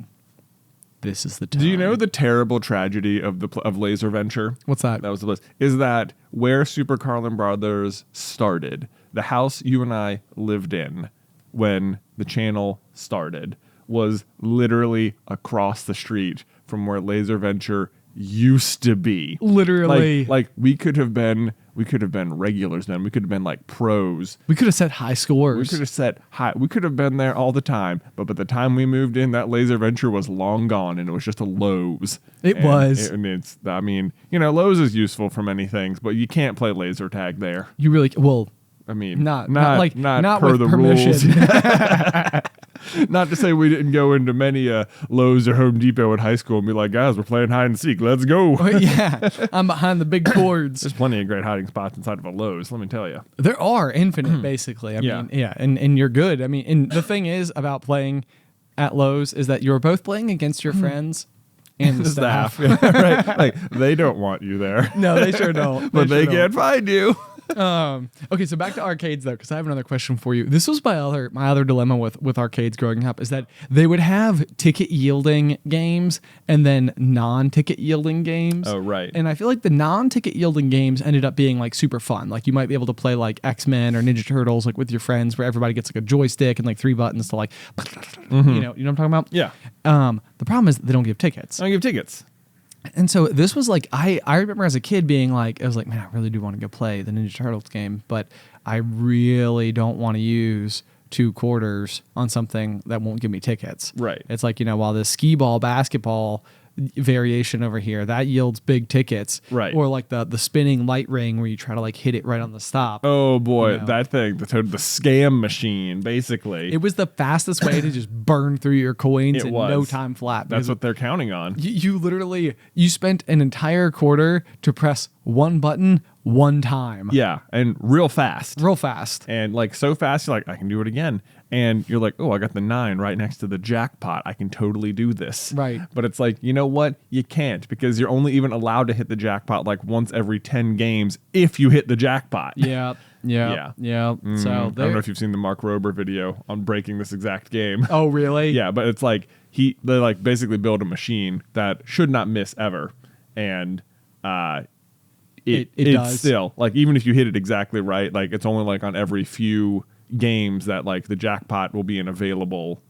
this is the time. Do you know the terrible tragedy of Laser Venture? What's that? That was the place. Is that where Super Carlin Brothers started? The house you and I lived in when the channel started was literally across the street from where Laser Venture used to be. Literally. Like we could have been regulars then. We could have been like pros. We could have set high scores. We could have been there all the time. But by the time we moved in, that Laser Venture was long gone and it was just a Lowe's. I mean, you know, Lowe's is useful for many things, but you can't play laser tag there. You really, well, I mean, not per with the permission. rules. Not to say we didn't go into many Lowe's or Home Depot in high school and be like, guys, we're playing hide and seek. Let's go. Yeah, I'm behind the big cords. There's plenty of great hiding spots inside of a Lowe's, let me tell you. There are infinite, basically. I mean, yeah, and you're good. I mean, and the thing is about playing at Lowe's is that you're both playing against your friends and the staff. Right? Like, they don't want you there. No, they sure don't. But they can't find you. Okay, so back to arcades though, because I have another question for you. This was my other dilemma with arcades growing up, is that they would have ticket yielding games and then non-ticket yielding games. Oh, right. And I feel like the non-ticket yielding games ended up being like super fun. Like you might be able to play like X-Men or Ninja Turtles like with your friends, where everybody gets like a joystick and like 3 buttons to like, you know what I'm talking about? Yeah. The problem is they don't give tickets. I don't give tickets. And so this was like, I remember as a kid being like, I was like, man, I really do want to go play the Ninja Turtles game, but I really don't want to use $2 on something that won't give me tickets. Right. It's like, you know, while the skee ball basketball variation over here that yields big tickets, right? Or like the spinning light ring where you try to like hit it right on the stop. Oh boy, you know? That thing, the scam machine, basically. It was the fastest way to just burn through your coins in no time flat. That's what they're counting on. You literally spent an entire quarter to press one button one time. Yeah, and real fast. And like so fast, you're like, I can do it again. And you're like, oh, I got the 9 right next to the jackpot. I can totally do this. Right. But it's like, you know what? You can't, because you're only even allowed to hit the jackpot like once every 10 games if you hit the jackpot. Yeah. So I don't know if you've seen the Mark Rober video on breaking this exact game. Oh, really? Yeah, but it's like they like basically build a machine that should not miss ever. And it does. Still, like, even if you hit it exactly right, like it's only like on every few games that like the jackpot will be an available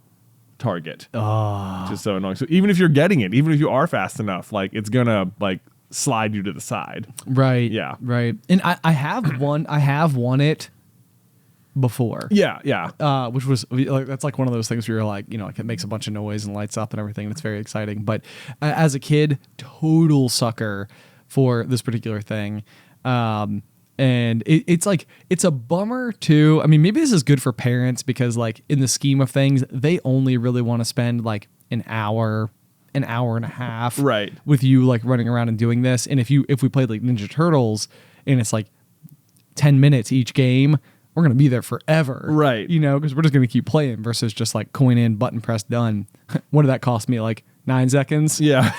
target. Which is so annoying. So even if you're getting it, even if you are fast enough, like it's gonna like slide you to the side. Right. Yeah. Right. And I have won it before. Yeah. Which was like, that's like one of those things where you're like, you know, like it makes a bunch of noise and lights up and everything, and it's very exciting. But as a kid, total sucker for this particular thing. And it's like, it's a bummer too. I mean, maybe this is good for parents because like in the scheme of things, they only really want to spend like an hour and a half right with you like running around and doing this. And if we played like Ninja Turtles and it's like 10 minutes each game, we're going to be there forever. Right. You know, because we're just going to keep playing versus just like coin in, button press, done. What did that cost me? Like 9 seconds? Yeah.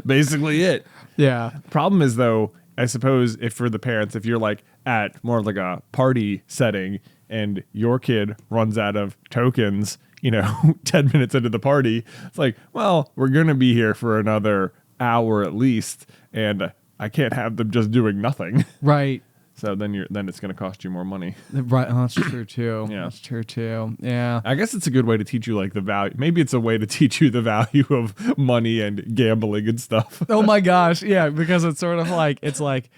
Basically it. Yeah. Problem is though, I suppose if for the parents, if you're like at more of like a party setting and your kid runs out of tokens, you know, 10 minutes into the party, it's like, well, we're going to be here for another hour at least. And I can't have them just doing nothing. Right. So then it's going to cost you more money. Right. Oh, that's true too. Yeah. That's true too. Yeah. I guess it's a good way to teach you like the value. Maybe it's a way to teach you the value of money and gambling and stuff. Oh my gosh. Yeah. Because it's sort of like, it's like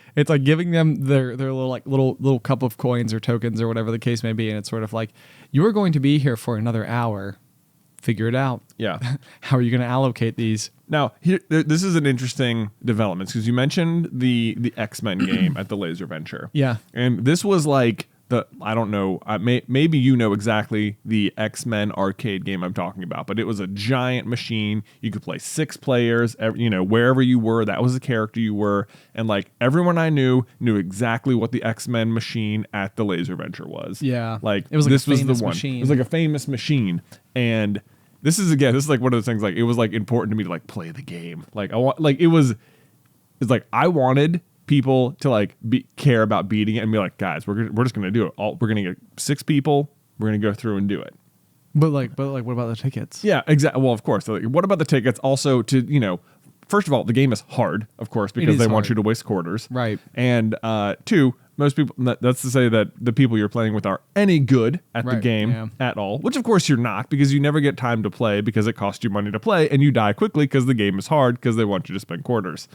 giving them their little cup of coins or tokens or whatever the case may be. And it's sort of like, you're going to be here for another hour. Figure it out. Yeah. How are you going to allocate these? Now, this is an interesting development because you mentioned the X-Men game at the Laser Venture. Yeah. And this was like I don't know, maybe you know exactly the X-Men arcade game I'm talking about, but it was a giant machine. You could play 6 players, you know, wherever you were, that was the character you were. And like everyone I knew exactly what the X-Men machine at the Laser Venture was. Yeah. Like it was like this a famous was the one. machine. It was like a famous machine. And this is like one of those things, like it was like important to me to like play the game. Like it's like I wanted people to like care about beating it and be like, guys, we're just gonna do it. We're gonna get 6 people. We're gonna go through and do it. But what about the tickets? Yeah, exactly. Well, of course. So, like, what about the tickets? Also, to you know, first of all, the game is hard, of course, because they want you to waste quarters. Right. And 2, most people. That's to say that the people you're playing with are any good at the game at all. Which of course you're not, because you never get time to play because it costs you money to play, and you die quickly because the game is hard because they want you to spend quarters.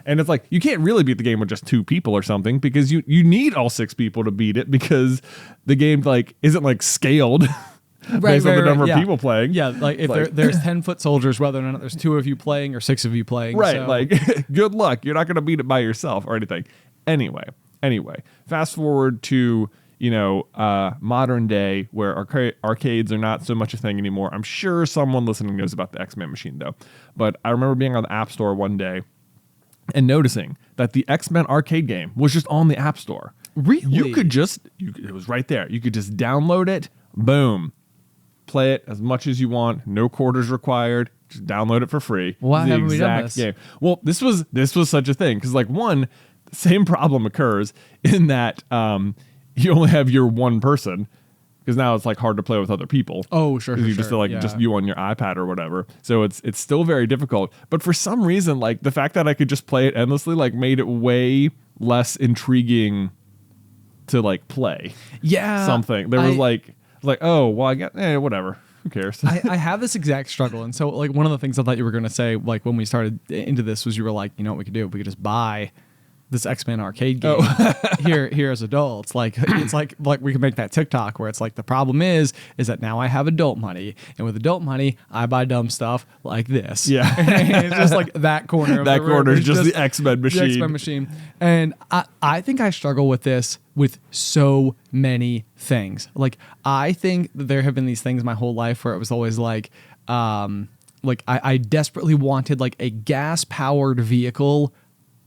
And it's like, you can't really beat the game with just 2 people or something because you need all 6 people to beat it because the game like isn't like scaled based on the number of people playing. Yeah, like if there's 10 foot soldiers, whether or not there's 2 of you playing or 6 of you playing. Right, so. like good luck. You're not going to beat it by yourself or anything. Anyway, fast forward to modern day where arcades are not so much a thing anymore. I'm sure someone listening knows about the X-Men machine though. But I remember being on the App Store one day and noticing that the X-Men arcade game was just on the App Store. Really? It was right there. You could just download it, boom, play it as much as you want, no quarters required, just download it for free. Why haven't we done this? Game. Well, this was such a thing because the same problem occurs in that you only have your one person. Because now it's like hard to play with other people. Oh, sure. You just just you on your iPad or whatever. So it's still very difficult. But for some reason, like the fact that I could just play it endlessly, like made it way less intriguing to like play. Yeah. Something. There was like, oh, well, I got whatever. Who cares? I have this exact struggle. And so like one of the things I thought you were gonna say, like when we started into this, was you were like, you know what we could do? We could just buy this X-Men arcade game here as adults. Like it's like we can make that TikTok where it's like the problem is that now I have adult money, and with adult money I buy dumb stuff like this. Yeah. And it's just like that corner of that the room. corner is just the X-Men machine. The X-Men machine. And I think I struggle with this with so many things. Like I think that there have been these things my whole life where it was always like I desperately wanted like a gas powered vehicle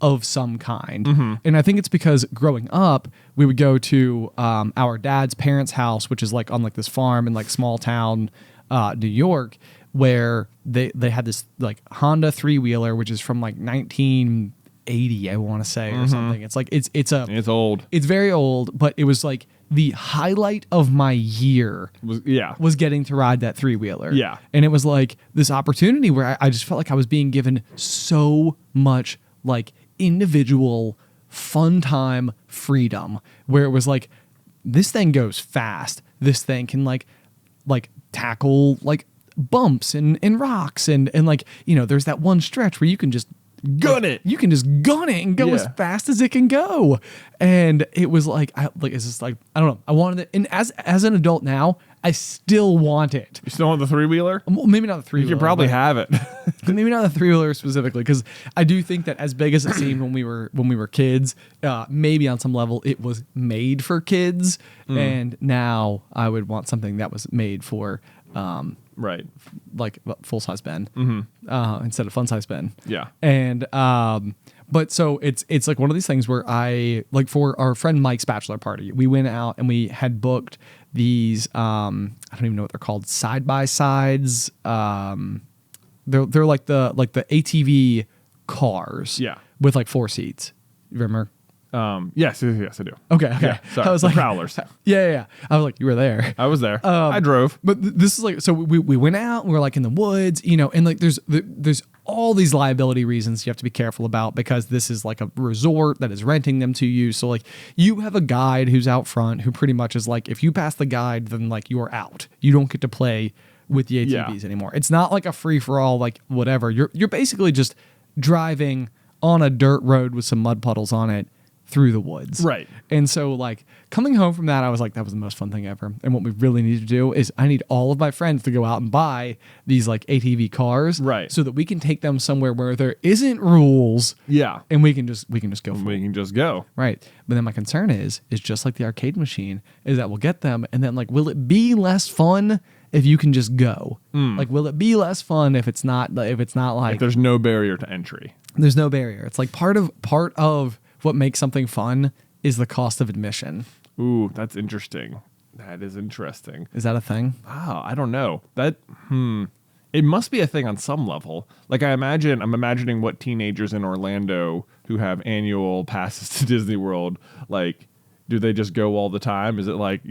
of some kind. Mm-hmm. And I think it's because growing up, we would go to our dad's parents' house, which is like on like this farm in like small town New York, where they had this like Honda 3-wheeler, which is from like 1980, I want to say, or something. It's like it's old. It's very old, but it was like the highlight of my year was getting to ride that 3-wheeler. Yeah. And it was like this opportunity where I just felt like I was being given so much like individual fun time freedom, where it was like, this thing goes fast, this thing can like tackle like bumps and rocks and like, there's that one stretch where you can just gun it and go as fast as it can go. And it was like, it's just like, I don't know, I wanted it. And as an adult now, I still want it. You still want the 3-wheeler? Well, maybe not the 3-wheeler. You can probably have it. Maybe not the 3-wheeler specifically, because I do think that as big as it seemed when we were kids, maybe on some level it was made for kids, and now I would want something that was made for right, like full size Ben instead of fun size Ben. Yeah, and but so it's like one of these things where I like, for our friend Mike's bachelor party, we went out and we had booked these I don't even know what they're called, side by sides. They're like the ATV cars. Yeah, with like 4 seats. You remember? Yes, I do. Okay. Yeah, sorry, I was the like Prowlers. Yeah. I was like, you were there. I was there. I drove. But this is like, so we went out and we were like in the woods, and like there's all these liability reasons you have to be careful about, because this is like a resort that is renting them to you. So like you have a guide who's out front who pretty much is like, if you pass the guide, then like you're out. You don't get to play with the ATVs anymore. It's not like a free for all, like whatever. You're basically just driving on a dirt road with some mud puddles on it through the woods. Right. And so like coming home from that, I was like, that was the most fun thing ever. And what we really need to do is I need all of my friends to go out and buy these like ATV cars. Right. So that we can take them somewhere where there isn't rules. Yeah. And we can just go for it. We can just go. Right. But then my concern is just like the arcade machine, is that we'll get them and then like, will it be less fun if you can just go? Like, will it be less fun if it's not like, if there's no barrier to entry? There's no barrier. It's like part of what makes something fun is the cost of admission. Ooh, that's interesting. That is interesting. Is that a thing? Wow, I don't know. It must be a thing on some level. Like I'm imagining what teenagers in Orlando who have annual passes to Disney World, like, do they just go all the time? Is it like,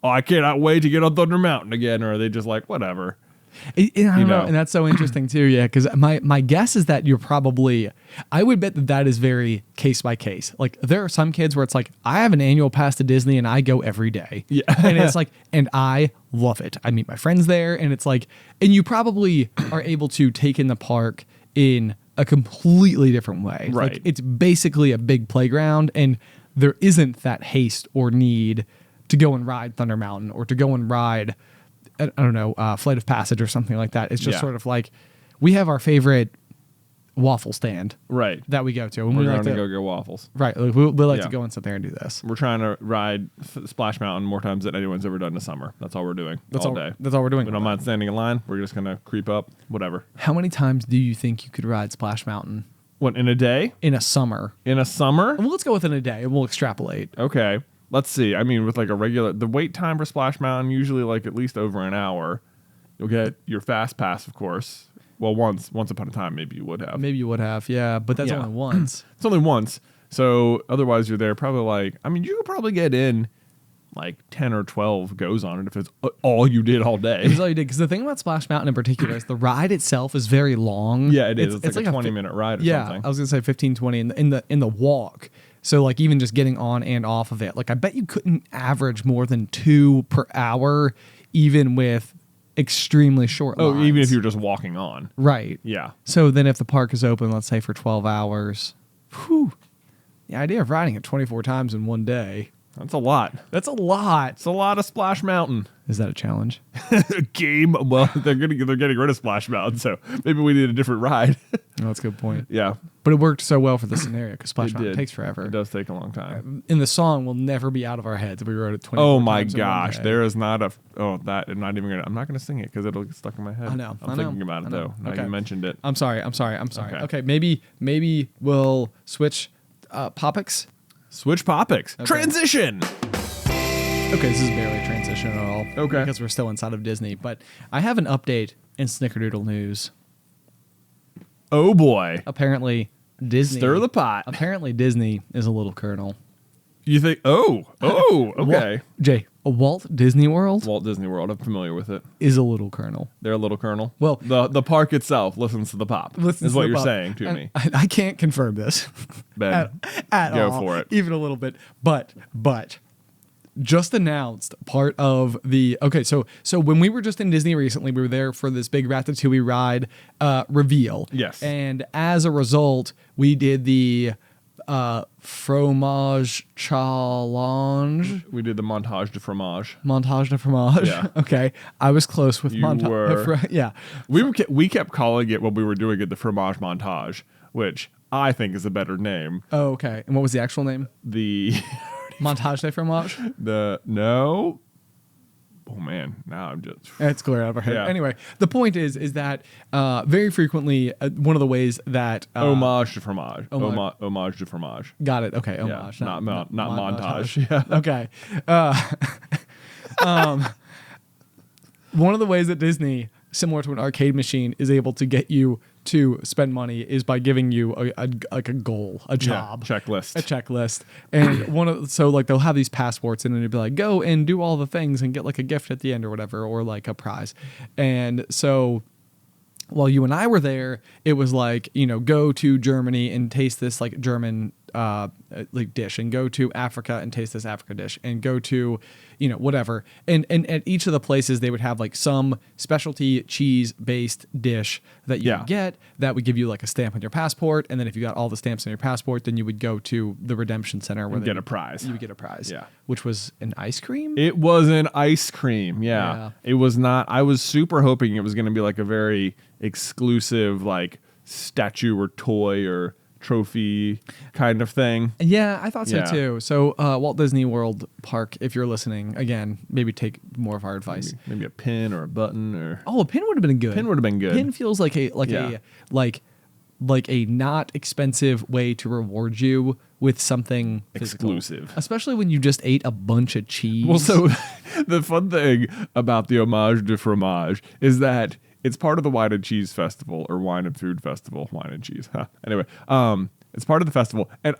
oh, I cannot wait to get on Thunder Mountain again? Or are they just like, whatever? I don't know. And that's so interesting too. Yeah. Cause my guess is that I would bet that is very case by case. Like there are some kids where it's like, I have an annual pass to Disney and I go every day. Yeah. And it's like, and I love it. I meet my friends there and it's like, and you probably are able to take in the park in a completely different way. Right. Like it's basically a big playground and there isn't that haste or need to go and ride Thunder Mountain or to go and ride, I don't know, Flight of Passage or something like that. It's just sort of like, we have our favorite waffle stand right that we go to. And we're we going like to go get waffles. Right. Like, we like to go and sit there and do this. We're trying to ride Splash Mountain more times than anyone's ever done in the summer. That's all we're doing all day. That's all we're doing. We don't mind standing in line. We're just going to creep up, whatever. How many times do you think you could ride Splash Mountain? What, in a day? In a summer. In a summer? Well, let's go within a day and we'll extrapolate. Okay. Let's see. I mean, with like the wait time for Splash Mountain, usually like at least over an hour. You'll get your fast pass, of course. Well, once upon a time, maybe you would have. Maybe you would have, yeah. But that's only once. It's only once. So otherwise, you're there probably like, I mean, you could probably get in like 10 or 12 goes on it if it's all you did all day. It's all you did. Because the thing about Splash Mountain in particular is the ride itself is very long. Yeah, it is. It's like a 20-minute ride or something. Yeah, I was going to say 15, 20 in the walk. So like even just getting on and off of it. Like I bet you couldn't average more than 2 per hour, even with extremely short lines. Even if you're just walking on. Right. Yeah. So then if the park is open, let's say for 12 hours, the idea of riding it 24 times in one day. That's a lot. That's a lot. It's a lot of Splash Mountain. Is that a challenge? Game. Well, they're getting rid of Splash Mountain, so maybe we need a different ride. Oh, that's a good point. Yeah. But it worked so well for the scenario because Splash Mountain takes forever. It does take a long time. In the song, will never be out of our heads. We wrote it 24 Oh times my in one gosh, day. there is not a. Oh, that I'm not even gonna. I'm not gonna sing it because it'll get stuck in my head. I know. I'm thinking about it though. Now you mentioned it. I'm sorry. Okay, maybe we'll switch topics. Switch topics. Okay. Transition. Okay, this is barely a transition at all. Okay. Because we're still inside of Disney. But I have an update in Snickerdoodle news. Oh boy. Apparently, Disney. Stir the pot. Apparently, Disney is a little Kernel. You think? Oh, okay. A Walt Disney World Walt Disney World. I'm familiar with it. is a little Kernel. They're a little Kernel. Well, the park itself listens to the pop. Is what you're saying to me. I can't confirm this Ben, at go all, for it. even a little bit. But just announced part of the so when we were just in Disney recently, we were there for this big Ratatouille ride reveal. Yes. And as a result, we did the fromage challenge. We did the montage de fromage. Montage de fromage. Yeah. Okay. I was close with You were. yeah. We kept calling it when we were doing it the fromage montage, which I think is a better name. Oh, okay. And what was the actual name? The Montage de fromage? No. Oh man, now I'm just. It's clear out of our head. Yeah. Anyway, the point is that very frequently one of the ways that homage to fromage. Homage to fromage. Got it. Okay, homage. Yeah, not montage. Yeah. Okay. One of the ways that Disney, similar to an arcade machine, is able to get you to spend money is by giving you a goal, a job, checklist, a checklist, and they'll have these passports and it'll be like go and do all the things and get like a gift at the end or whatever or like a prize, and so. While you and I were there, it was like, go to Germany and taste this like German like dish, and go to Africa and taste this Africa dish, and go to, whatever. And at each of the places they would have like some specialty cheese based dish that you would get that would give you like a stamp on your passport. And then if you got all the stamps on your passport, then you would go to the redemption center where you would get a prize. Yeah. Which was an ice cream? It was an ice cream. Yeah. It was not. I was super hoping it was going to be like a very exclusive like statue or toy or trophy kind of thing. Yeah, I thought so too. So Walt Disney World Park, if you're listening, again, maybe take more of our advice. Maybe a pin or a button or a pin would have been good. Pin feels like a not expensive way to reward you with something exclusive, physical. Especially when you just ate a bunch of cheese. Well, so the fun thing about the homage de fromage is that it's part of the Wine and Cheese Festival or Wine and Food Festival. Wine and Cheese. Huh. Anyway, it's part of the festival. And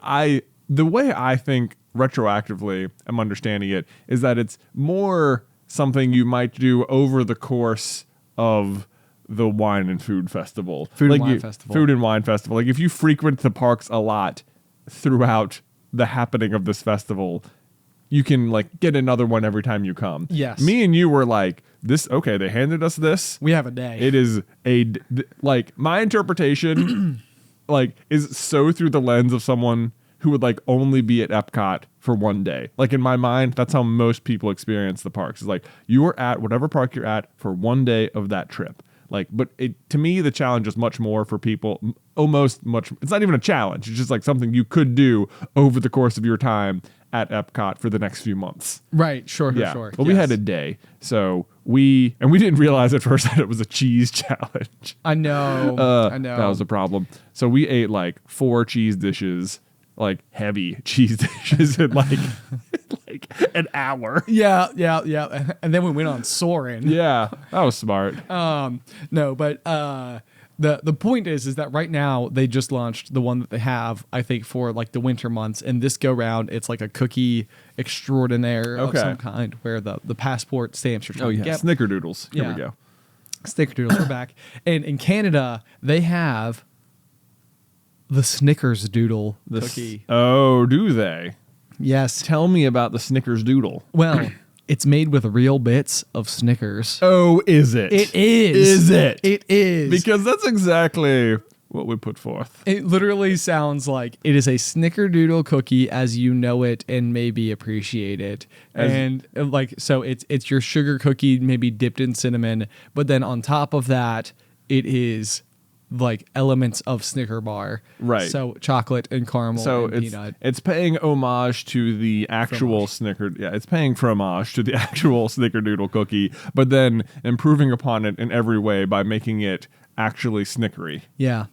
the way I think retroactively I'm understanding it is that it's more something you might do over the course of the Wine and Food Festival. Food and Wine Festival. Like if you frequent the parks a lot throughout the happening of this festival, you can like get another one every time you come. Yes. Me and you were like, okay, they handed us this. We have a day. It is like my interpretation like is so through the lens of someone who would like only be at Epcot for one day. Like in my mind, that's how most people experience the parks. It's like you are at whatever park you're at for one day of that trip. Like, but to me, the challenge is much more for people almost much. It's not even a challenge. It's just like something you could do over the course of your time at Epcot for the next few months. Right. Sure. But we had a day. So we didn't realize at first that it was a cheese challenge. I know. That was a problem. So we ate like 4 cheese dishes, like heavy cheese dishes in like an hour. Yeah. And then we went on Soarin'. Yeah. That was smart. No, but the point is that right now they just launched the one that they have, I think, for like the winter months, and this go round it's like a cookie extraordinaire of some kind where the passport stamps you're trying to get. Snickerdoodles. Here we go. Snickerdoodles are back. And in Canada they have the Snickers Doodle cookie. Oh, do they? Yes. Tell me about the Snickers Doodle. Well, it's made with real bits of Snickers. Oh, is it? It is. Is it? It is. Because that's exactly what we put forth. It literally sounds like it is a Snickerdoodle cookie as you know it and maybe appreciate it. And like, so it's your sugar cookie maybe dipped in cinnamon, but then on top of that, it is like elements of Snicker bar. Right. So chocolate and caramel and peanut. It's paying homage to the actual it's paying homage to the actual Snickerdoodle cookie, but then improving upon it in every way by making it actually snickery. Yeah.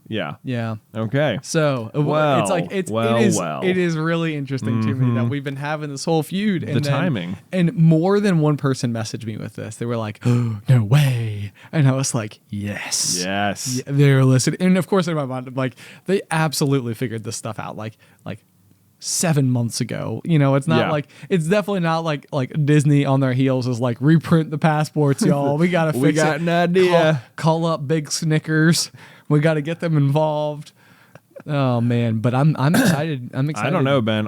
Okay. So it's like it is really interesting to me that we've been having this whole feud. And timing. And more than one person messaged me with this. They were like, "Oh, no way!" And I was like, "Yes, yeah, they're listening." And of course, in my mind, I'm like, they absolutely figured this stuff out. Like 7 months ago. You know, it's not like, it's definitely not like Disney on their heels is like, reprint the passports, y'all. We got to fix it. We got an idea. Call up Big Snickers. We got to get them involved. Oh man, but I'm excited. I'm excited. I don't know, Ben.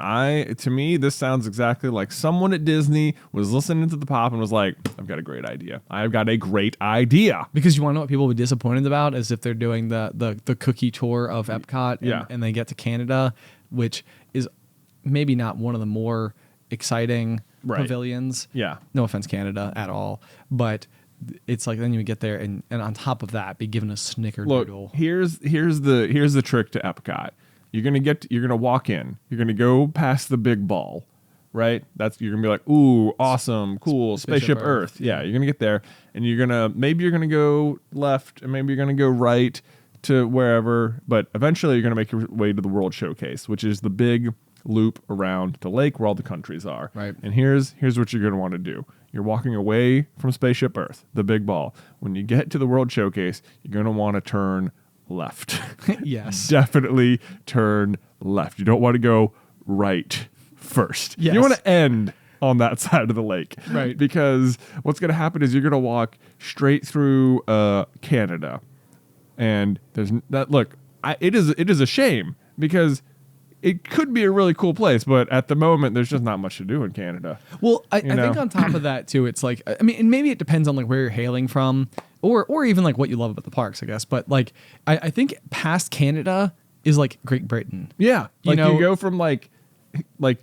To me, this sounds exactly like someone at Disney was listening to the pop and was like, I've got a great idea. Because you want to know what people will be disappointed about is if they're doing the cookie tour of Epcot and they get to Canada, which is maybe not one of the more exciting pavilions. Yeah. No offense, Canada, at all. But it's like then you get there and on top of that be given a Snickerdoodle. Look, here's the trick to Epcot. You're gonna walk in. You're gonna go past the big ball, right? You're gonna be like, ooh, awesome, cool, Spaceship Earth. Yeah, you're gonna get there and you're gonna go left and maybe you're gonna go right to wherever, but eventually you're gonna make your way to the World Showcase, which is the big loop around the lake where all the countries are. Right. And here's what you're going to want to do. You're walking away from Spaceship Earth, the big ball. When you get to the World Showcase, you're going to want to turn left. Yes. Definitely turn left. You don't want to go right first. Yes. You want to end on that side of the lake. Right. Because what's going to happen is you're going to walk straight through Canada. And there's that. Look, it is a shame because it could be a really cool place, but at the moment, there's just not much to do in Canada. Well, I think on top of that, too, it's like, I mean, and maybe it depends on like where you're hailing from or even like what you love about the parks, I guess. But like, I think past Canada is like Great Britain. Yeah. Like you go from like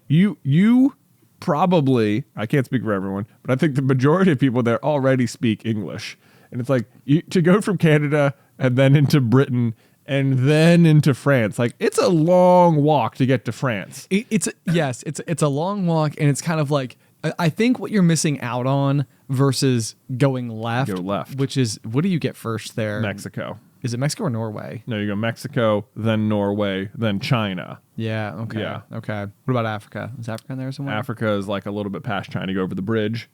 you probably, I can't speak for everyone, but I think the majority of people there already speak English. And it's like to go from Canada and then into Britain and then into France. Like, it's a long walk to get to France. It's a long walk, and it's kind of like, I think what you're missing out on versus going left. Go left. Which is, what do you get first there? Mexico. Is it Mexico or Norway? No, you go Mexico, then Norway, then China. Yeah, okay. Yeah. Okay. What about Africa? Is Africa in there somewhere? Africa is like a little bit past China. You go over the bridge.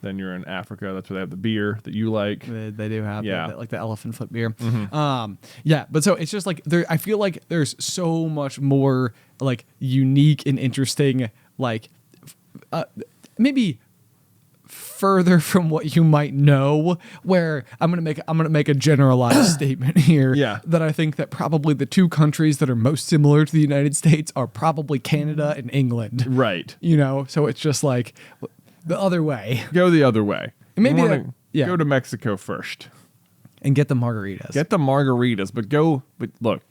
Then you're in Africa. That's where they have the beer that you like. They do have like the elephant foot beer. Mm-hmm. But so it's just like I feel like there's so much more like unique and interesting, like maybe further from what you might know, where I'm gonna make a generalized statement here. Yeah. That I think that probably the two countries that are most similar to the United States are probably Canada and England. Right. You know, so it's just like the other way. Go the other way. Maybe go to Mexico first. And get the margaritas. Get the margaritas, but look,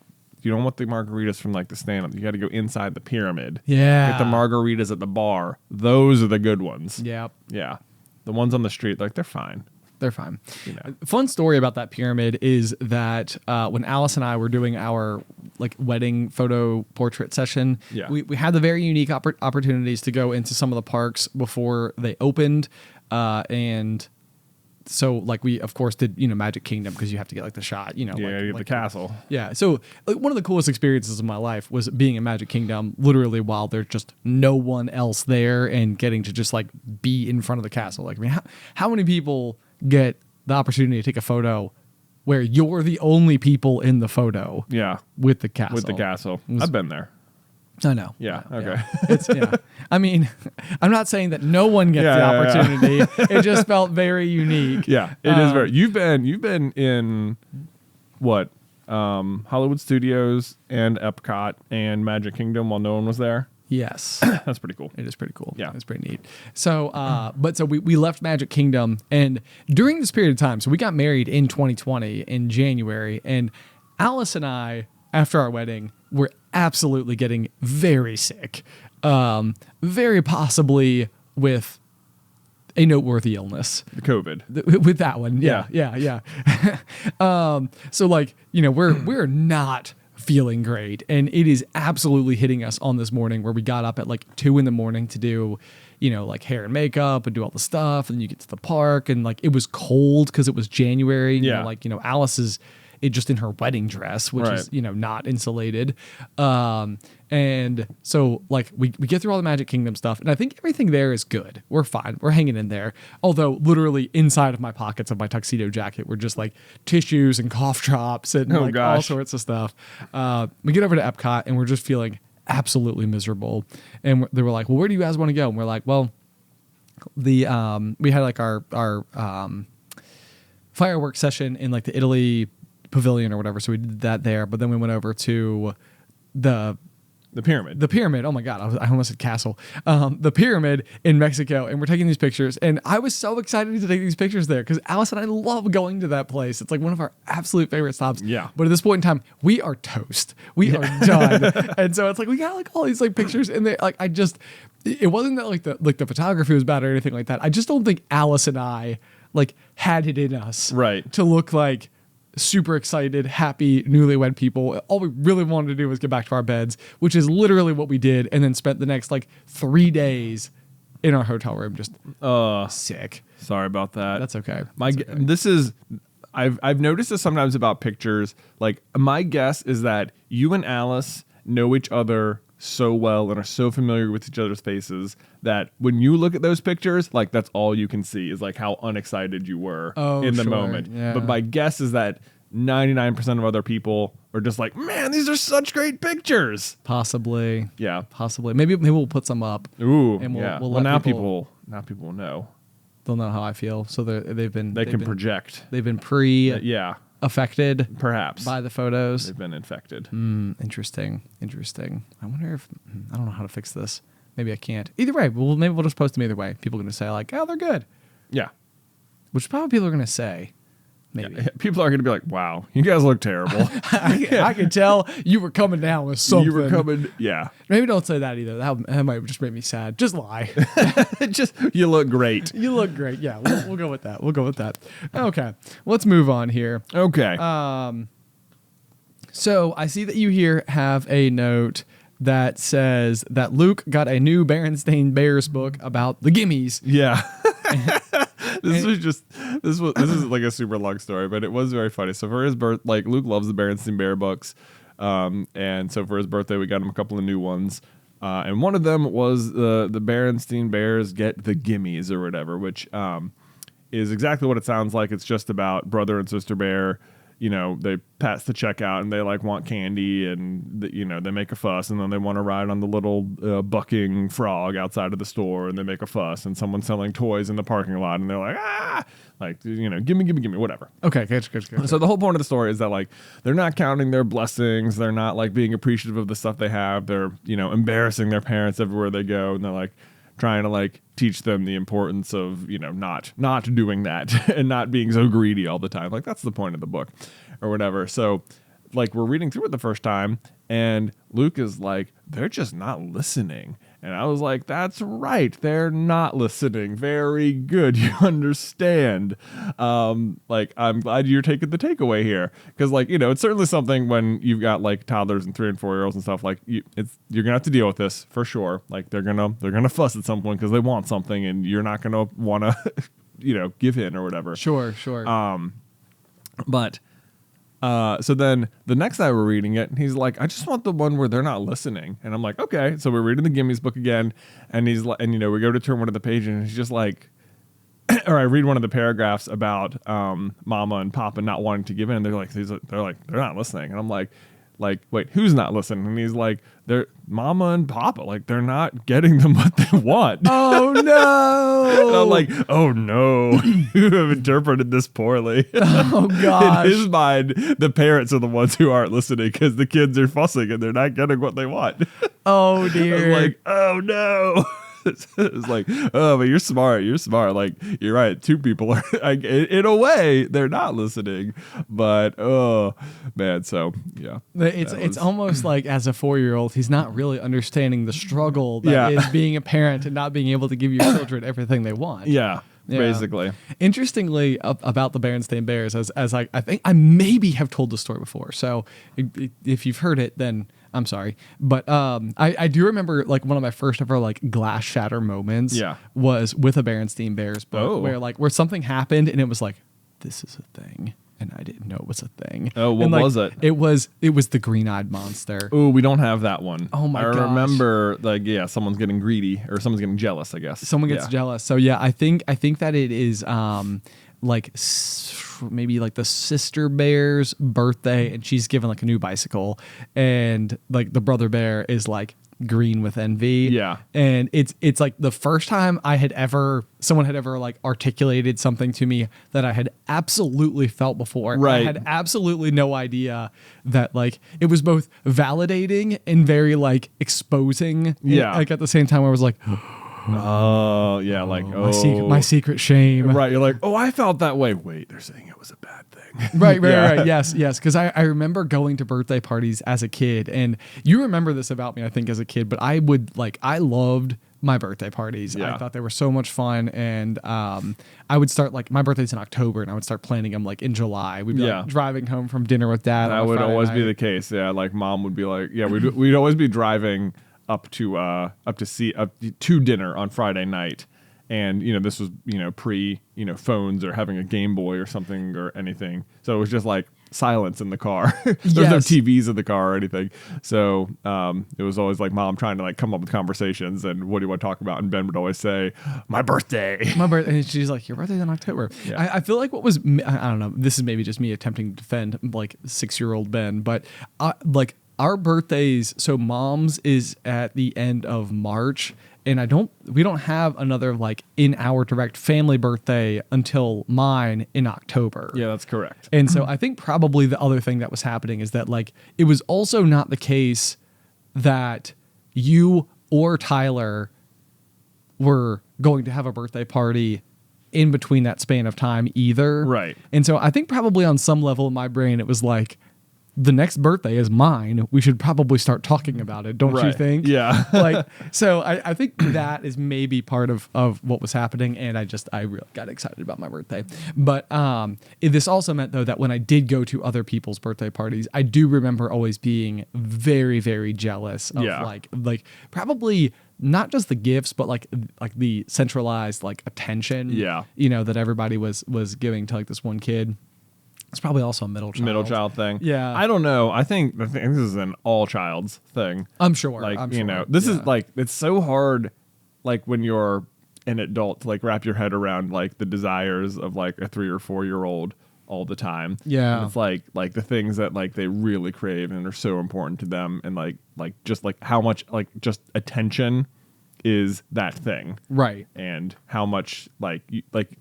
you don't want the margaritas from like the stand-up. You got to go inside the pyramid. Yeah. Get the margaritas at the bar. Those are the good ones. Yep. Yeah. The ones on the street, like, they're fine. They're fine. You know. Fun story about that pyramid is that when Alice and I were doing our like wedding photo portrait session, we had the very unique opportunities to go into some of the parks before they opened, and so like we of course did Magic Kingdom because you have to get like the shot, you get the castle. Yeah, so like, one of the coolest experiences of my life was being in Magic Kingdom literally while there's just no one else there and getting to just like be in front of the castle. Like, I mean, how many people get the opportunity to take a photo where you're the only people in the photo? Yeah, with the castle. With the castle, I've been there. I know. Yeah. Okay. Yeah. I mean, I'm not saying that no one gets the opportunity. It just felt very unique. Yeah, it is very. You've been in what? Hollywood Studios and Epcot and Magic Kingdom while no one was there. Yes. That's pretty cool. It is pretty cool. Yeah. It's pretty neat. So, so we left Magic Kingdom, and during this period of time, so we got married in 2020 in January, and Alice and I, after our wedding, were absolutely getting very sick, very possibly with a noteworthy illness. The COVID. With that one. Yeah. So like, we're not feeling great, and it is absolutely hitting us on this morning where we got up at like 2 a.m. to do, like hair and makeup and do all the stuff, and you get to the park, and like it was cold because it was January. Alice is just in her wedding dress, which is not insulated, and so like we get through all the Magic Kingdom stuff, and I think everything there is good. We're fine. We're hanging in there. Although literally inside of my pockets of my tuxedo jacket were just like tissues and cough drops and all sorts of stuff. We get over to Epcot, and we're just feeling absolutely miserable. And they were like, "Well, where do you guys want to go?" And we're like, "Well, we had like our fireworks session in like the Italy pavilion or whatever, so we did that there, but then we went over to the pyramid. Oh my god, I almost said castle. The pyramid in Mexico, and we're taking these pictures, and I was so excited to take these pictures there because Alice and I love going to that place. It's like one of our absolute favorite stops. Yeah, but at this point in time, we are toast. We are done. And so it's like we got like all these like pictures, and they like it wasn't that like the photography was bad or anything like that. I just don't think Alice and I like had it in us to look like super excited, happy, newlywed people. All we really wanted to do was get back to our beds, which is literally what we did, and then spent the next like 3 days in our hotel room just sick. Sorry about that. That's okay. I've noticed this sometimes about pictures. Like, my guess is that you and Alice know each other so well and are so familiar with each other's faces that when you look at those pictures, like that's all you can see is like how unexcited you were in the moment. Yeah. But my guess is that 99% of other people are just like, man, these are such great pictures. Possibly. Yeah. Possibly. Maybe we'll put some up. Ooh. And well, now people will know. They'll know how I feel. So they can project. They've been affected perhaps by the photos. They've been infected. Interesting. I wonder if I don't know how to fix this. Maybe I can't. Either way, maybe we'll just post them either way. People are going to say like, oh, they're good. Yeah. Which probably people are going to say. Maybe. Yeah. People are going to be like, wow, you guys look terrible. I can tell you were coming down with something. You were coming, yeah. Maybe don't say that either. That might just make me sad. Just lie. You look great. You look great. Yeah, we'll go with that. Okay, let's move on here. Okay. So I see that you here have a note that says that Luke got a new Berenstain Bears book about the gimmies. Yeah. This is like a super long story, but it was very funny. So for his birth, like Luke loves the Berenstain Bear books. And so for his birthday, we got him a couple of new ones. And one of them was the Berenstain Bears Get the Gimmies or whatever, which is exactly what it sounds like. It's just about brother and sister bear. They pass the checkout and they like want candy and they make a fuss, and then they want to ride on the little bucking frog outside of the store and they make a fuss, and someone's selling toys in the parking lot and they're like, gimme, whatever. Okay, good. So the whole point of the story is that like they're not counting their blessings, they're not like being appreciative of the stuff they have, they're embarrassing their parents everywhere they go, and they're like trying to like teach them the importance of not doing that and not being so greedy all the time. Like that's the point of the book or whatever. So like we're reading through it the first time and Luke is like, they're just not listening. And I was like, that's right. They're not listening. Very good. You understand. Like, I'm glad you're taking the takeaway here. Because, like, you know, it's certainly something when you've got, like, toddlers and 3 and 4 year olds and stuff, like, you're going to have to deal with this for sure. Like, they're going to fuss at some point because they want something and you're not going to want to, you know, give in or whatever. Sure. But so then the next night we're reading it, and he's like, I just want the one where they're not listening. And I'm like, okay. So we're reading the Gimme's book again, and he's like, and you know, we go to turn one of the pages, and he's just like, or I read one of the paragraphs about Mama and Papa not wanting to give in. And they're like, they're not listening. And I'm like, wait, who's not listening? And he's like, they're Mama and Papa, like they're not getting them what they want. Oh no! And I'm like, oh no, you have interpreted this poorly. Oh gosh! In his mind, the parents are the ones who aren't listening because the kids are fussing and they're not getting what they want. Oh dear! I was like, oh no. It's like, oh, but you're smart. Like, you're right. 2 people are, like, in a way, they're not listening. But, oh, man. So, yeah. It's almost like as a 4-year-old, he's not really understanding the struggle that is being a parent and not being able to give your children everything they want. Yeah. Basically. Interestingly, about the Berenstain Bears, as I think I maybe have told the story before. So if you've heard it, then I'm sorry. But I do remember like one of my first ever like glass shatter moments was with a Berenstain Bears book where something happened and it was like, this is a thing. And I didn't know it was a thing. Oh, what was it? It was the green-eyed monster. Oh, we don't have that one. Oh my gosh. I remember like someone's getting greedy or someone's getting jealous, I guess. Someone gets jealous. So yeah, I think that it is like maybe like the sister bear's birthday and she's given like a new bicycle and like the brother bear is like green with envy. Yeah. And it's like the first time someone had ever like articulated something to me that I had absolutely felt before. Right. I had absolutely no idea that like it was both validating and very like exposing. Yeah. Like at the same time I was like, oh yeah, like my secret shame. Right. You're like, oh, I felt that way. Wait, they're saying it was a bad thing. Right. Yes. Because I remember going to birthday parties as a kid, and you remember this about me, I think, as a kid, but I loved my birthday parties. Yeah. I thought they were so much fun, and I would start like my birthday's in October, and I would start planning them like in July. We'd be like driving home from dinner with Dad. That would always be the case. Yeah, like Mom would be like, we'd always be driving up to dinner on Friday night. And, you know, this was, you know, pre, you know, phones or having a Game Boy or something or anything. So it was just like silence in the car. There's no TVs in the car or anything. So it was always like Mom trying to like come up with conversations and what do you want to talk about? And Ben would always say, my birthday. And she's like, your birthday's in October. Yeah. I feel like I don't know, this is maybe just me attempting to defend like 6-year-old Ben, but like our birthdays, so Mom's is at the end of March. And we don't have another like in our direct family birthday until mine in October. Yeah, that's correct. And so I think probably the other thing that was happening is that like it was also not the case that you or Tyler were going to have a birthday party in between that span of time either. Right. And so I think probably on some level in my brain it was like, the next birthday is mine. We should probably start talking about it, don't you think? Yeah. Like, so I think that is maybe part of what was happening, and I really got excited about my birthday. But this also meant though that when I did go to other people's birthday parties, I do remember always being very, very jealous of like probably not just the gifts, but like the centralized like attention. Yeah. You know, that everybody was giving to like this one kid. It's probably also a middle child thing. Yeah. I don't know. I think this is an all child's thing. I'm sure. Like, you know, this is like, it's so hard, like when you're an adult to like wrap your head around like the desires of like a 3 or 4 year old all the time. Yeah. And it's like the things that like they really crave and are so important to them. And like just like how much like just attention is that thing. Right. And how much like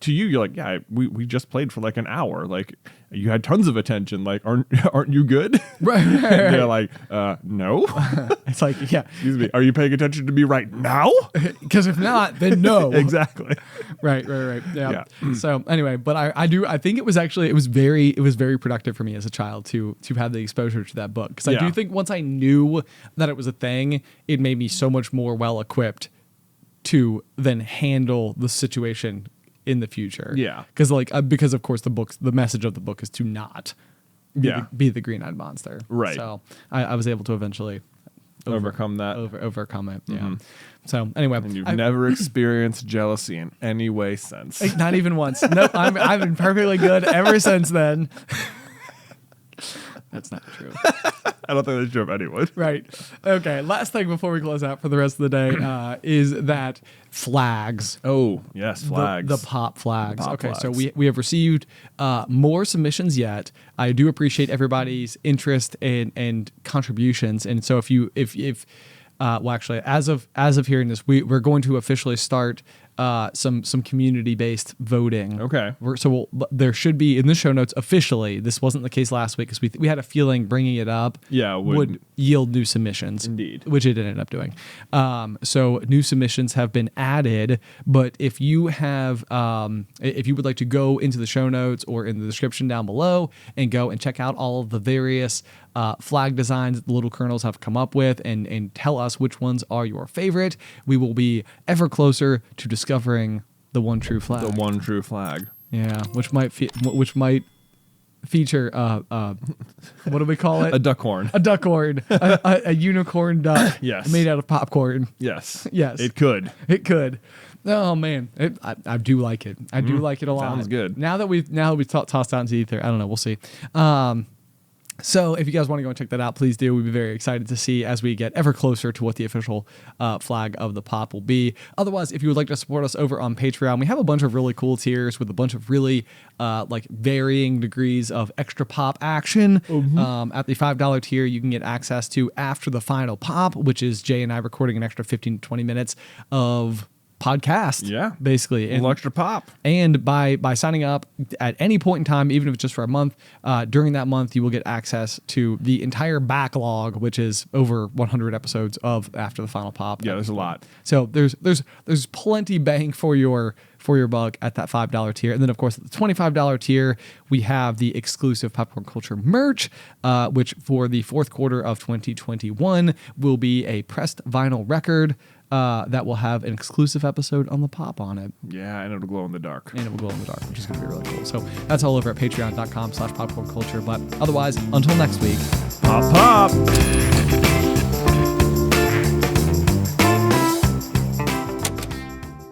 to you, you're like, yeah, we just played for like an hour. Like, you had tons of attention. Like, aren't you good? Right. And they're like, no. It's like, yeah. Excuse me. Are you paying attention to me right now? Because if not, then no. Exactly. Right. Yeah. So anyway, but I think it was very productive for me as a child to have the exposure to that book. Because I do think once I knew that it was a thing, it made me so much more well equipped to then handle the situation in the future. Yeah. Because of course the message of the book is to not be the green-eyed monster. Right. So I was able to eventually overcome that. Overcome it. Yeah. Mm-hmm. So anyway, and you've never experienced jealousy in any way since. Not even once. No, I've been perfectly good ever since then. That's not true. I don't think that's true of anyone. Right. Okay. Last thing before we close out for the rest of the day is that flags. Oh, yes, flags. The pop flags. So we have received more submissions yet. I do appreciate everybody's interest and contributions. And so if actually, as of hearing this, we're going to officially start some community-based voting. Okay. There should be in the show notes officially. This wasn't the case last week because we had a feeling bringing it up would yield new submissions. Indeed. Which it ended up doing. So new submissions have been added. But if you have, if you would like to go into the show notes or in the description down below and go and check out all of the various flag designs that the little kernels have come up with and tell us which ones are your favorite, we will be ever closer to discovering the one true flag. The one true flag. Yeah, which might feature what do we call it? A duckhorn. A duckhorn. a unicorn duck. Yes. Made out of popcorn. Yes. Yes. It could. Oh man, I do like it. I do like it a lot. Sounds good. Now that we've tossed out into the ether, I don't know. We'll see. So if you guys want to go and check that out, please do. We'd be very excited to see as we get ever closer to what the official flag of the pop will be. Otherwise, if you would like to support us over on Patreon, we have a bunch of really cool tiers with a bunch of really varying degrees of extra pop action. Mm-hmm. At the $5 tier, you can get access to After the Final Pop, which is Jay and I recording an extra 15 to 20 minutes of podcast, basically, and extra pop. And by signing up at any point in time, even if it's just for a month, during that month you will get access to the entire backlog, which is over 100 episodes of After the Final Pop. Yeah, there's a lot. So there's plenty bang for your buck at that $5 tier. And then of course at the $25 tier we have the exclusive Popcorn Culture merch, which for the fourth quarter of 2021 will be a pressed vinyl record that will have an exclusive episode on the pop on it. Yeah, and it'll glow in the dark. Which is going to be really cool. So that's all over at patreon.com/popcornculture. But otherwise, until next week, pop.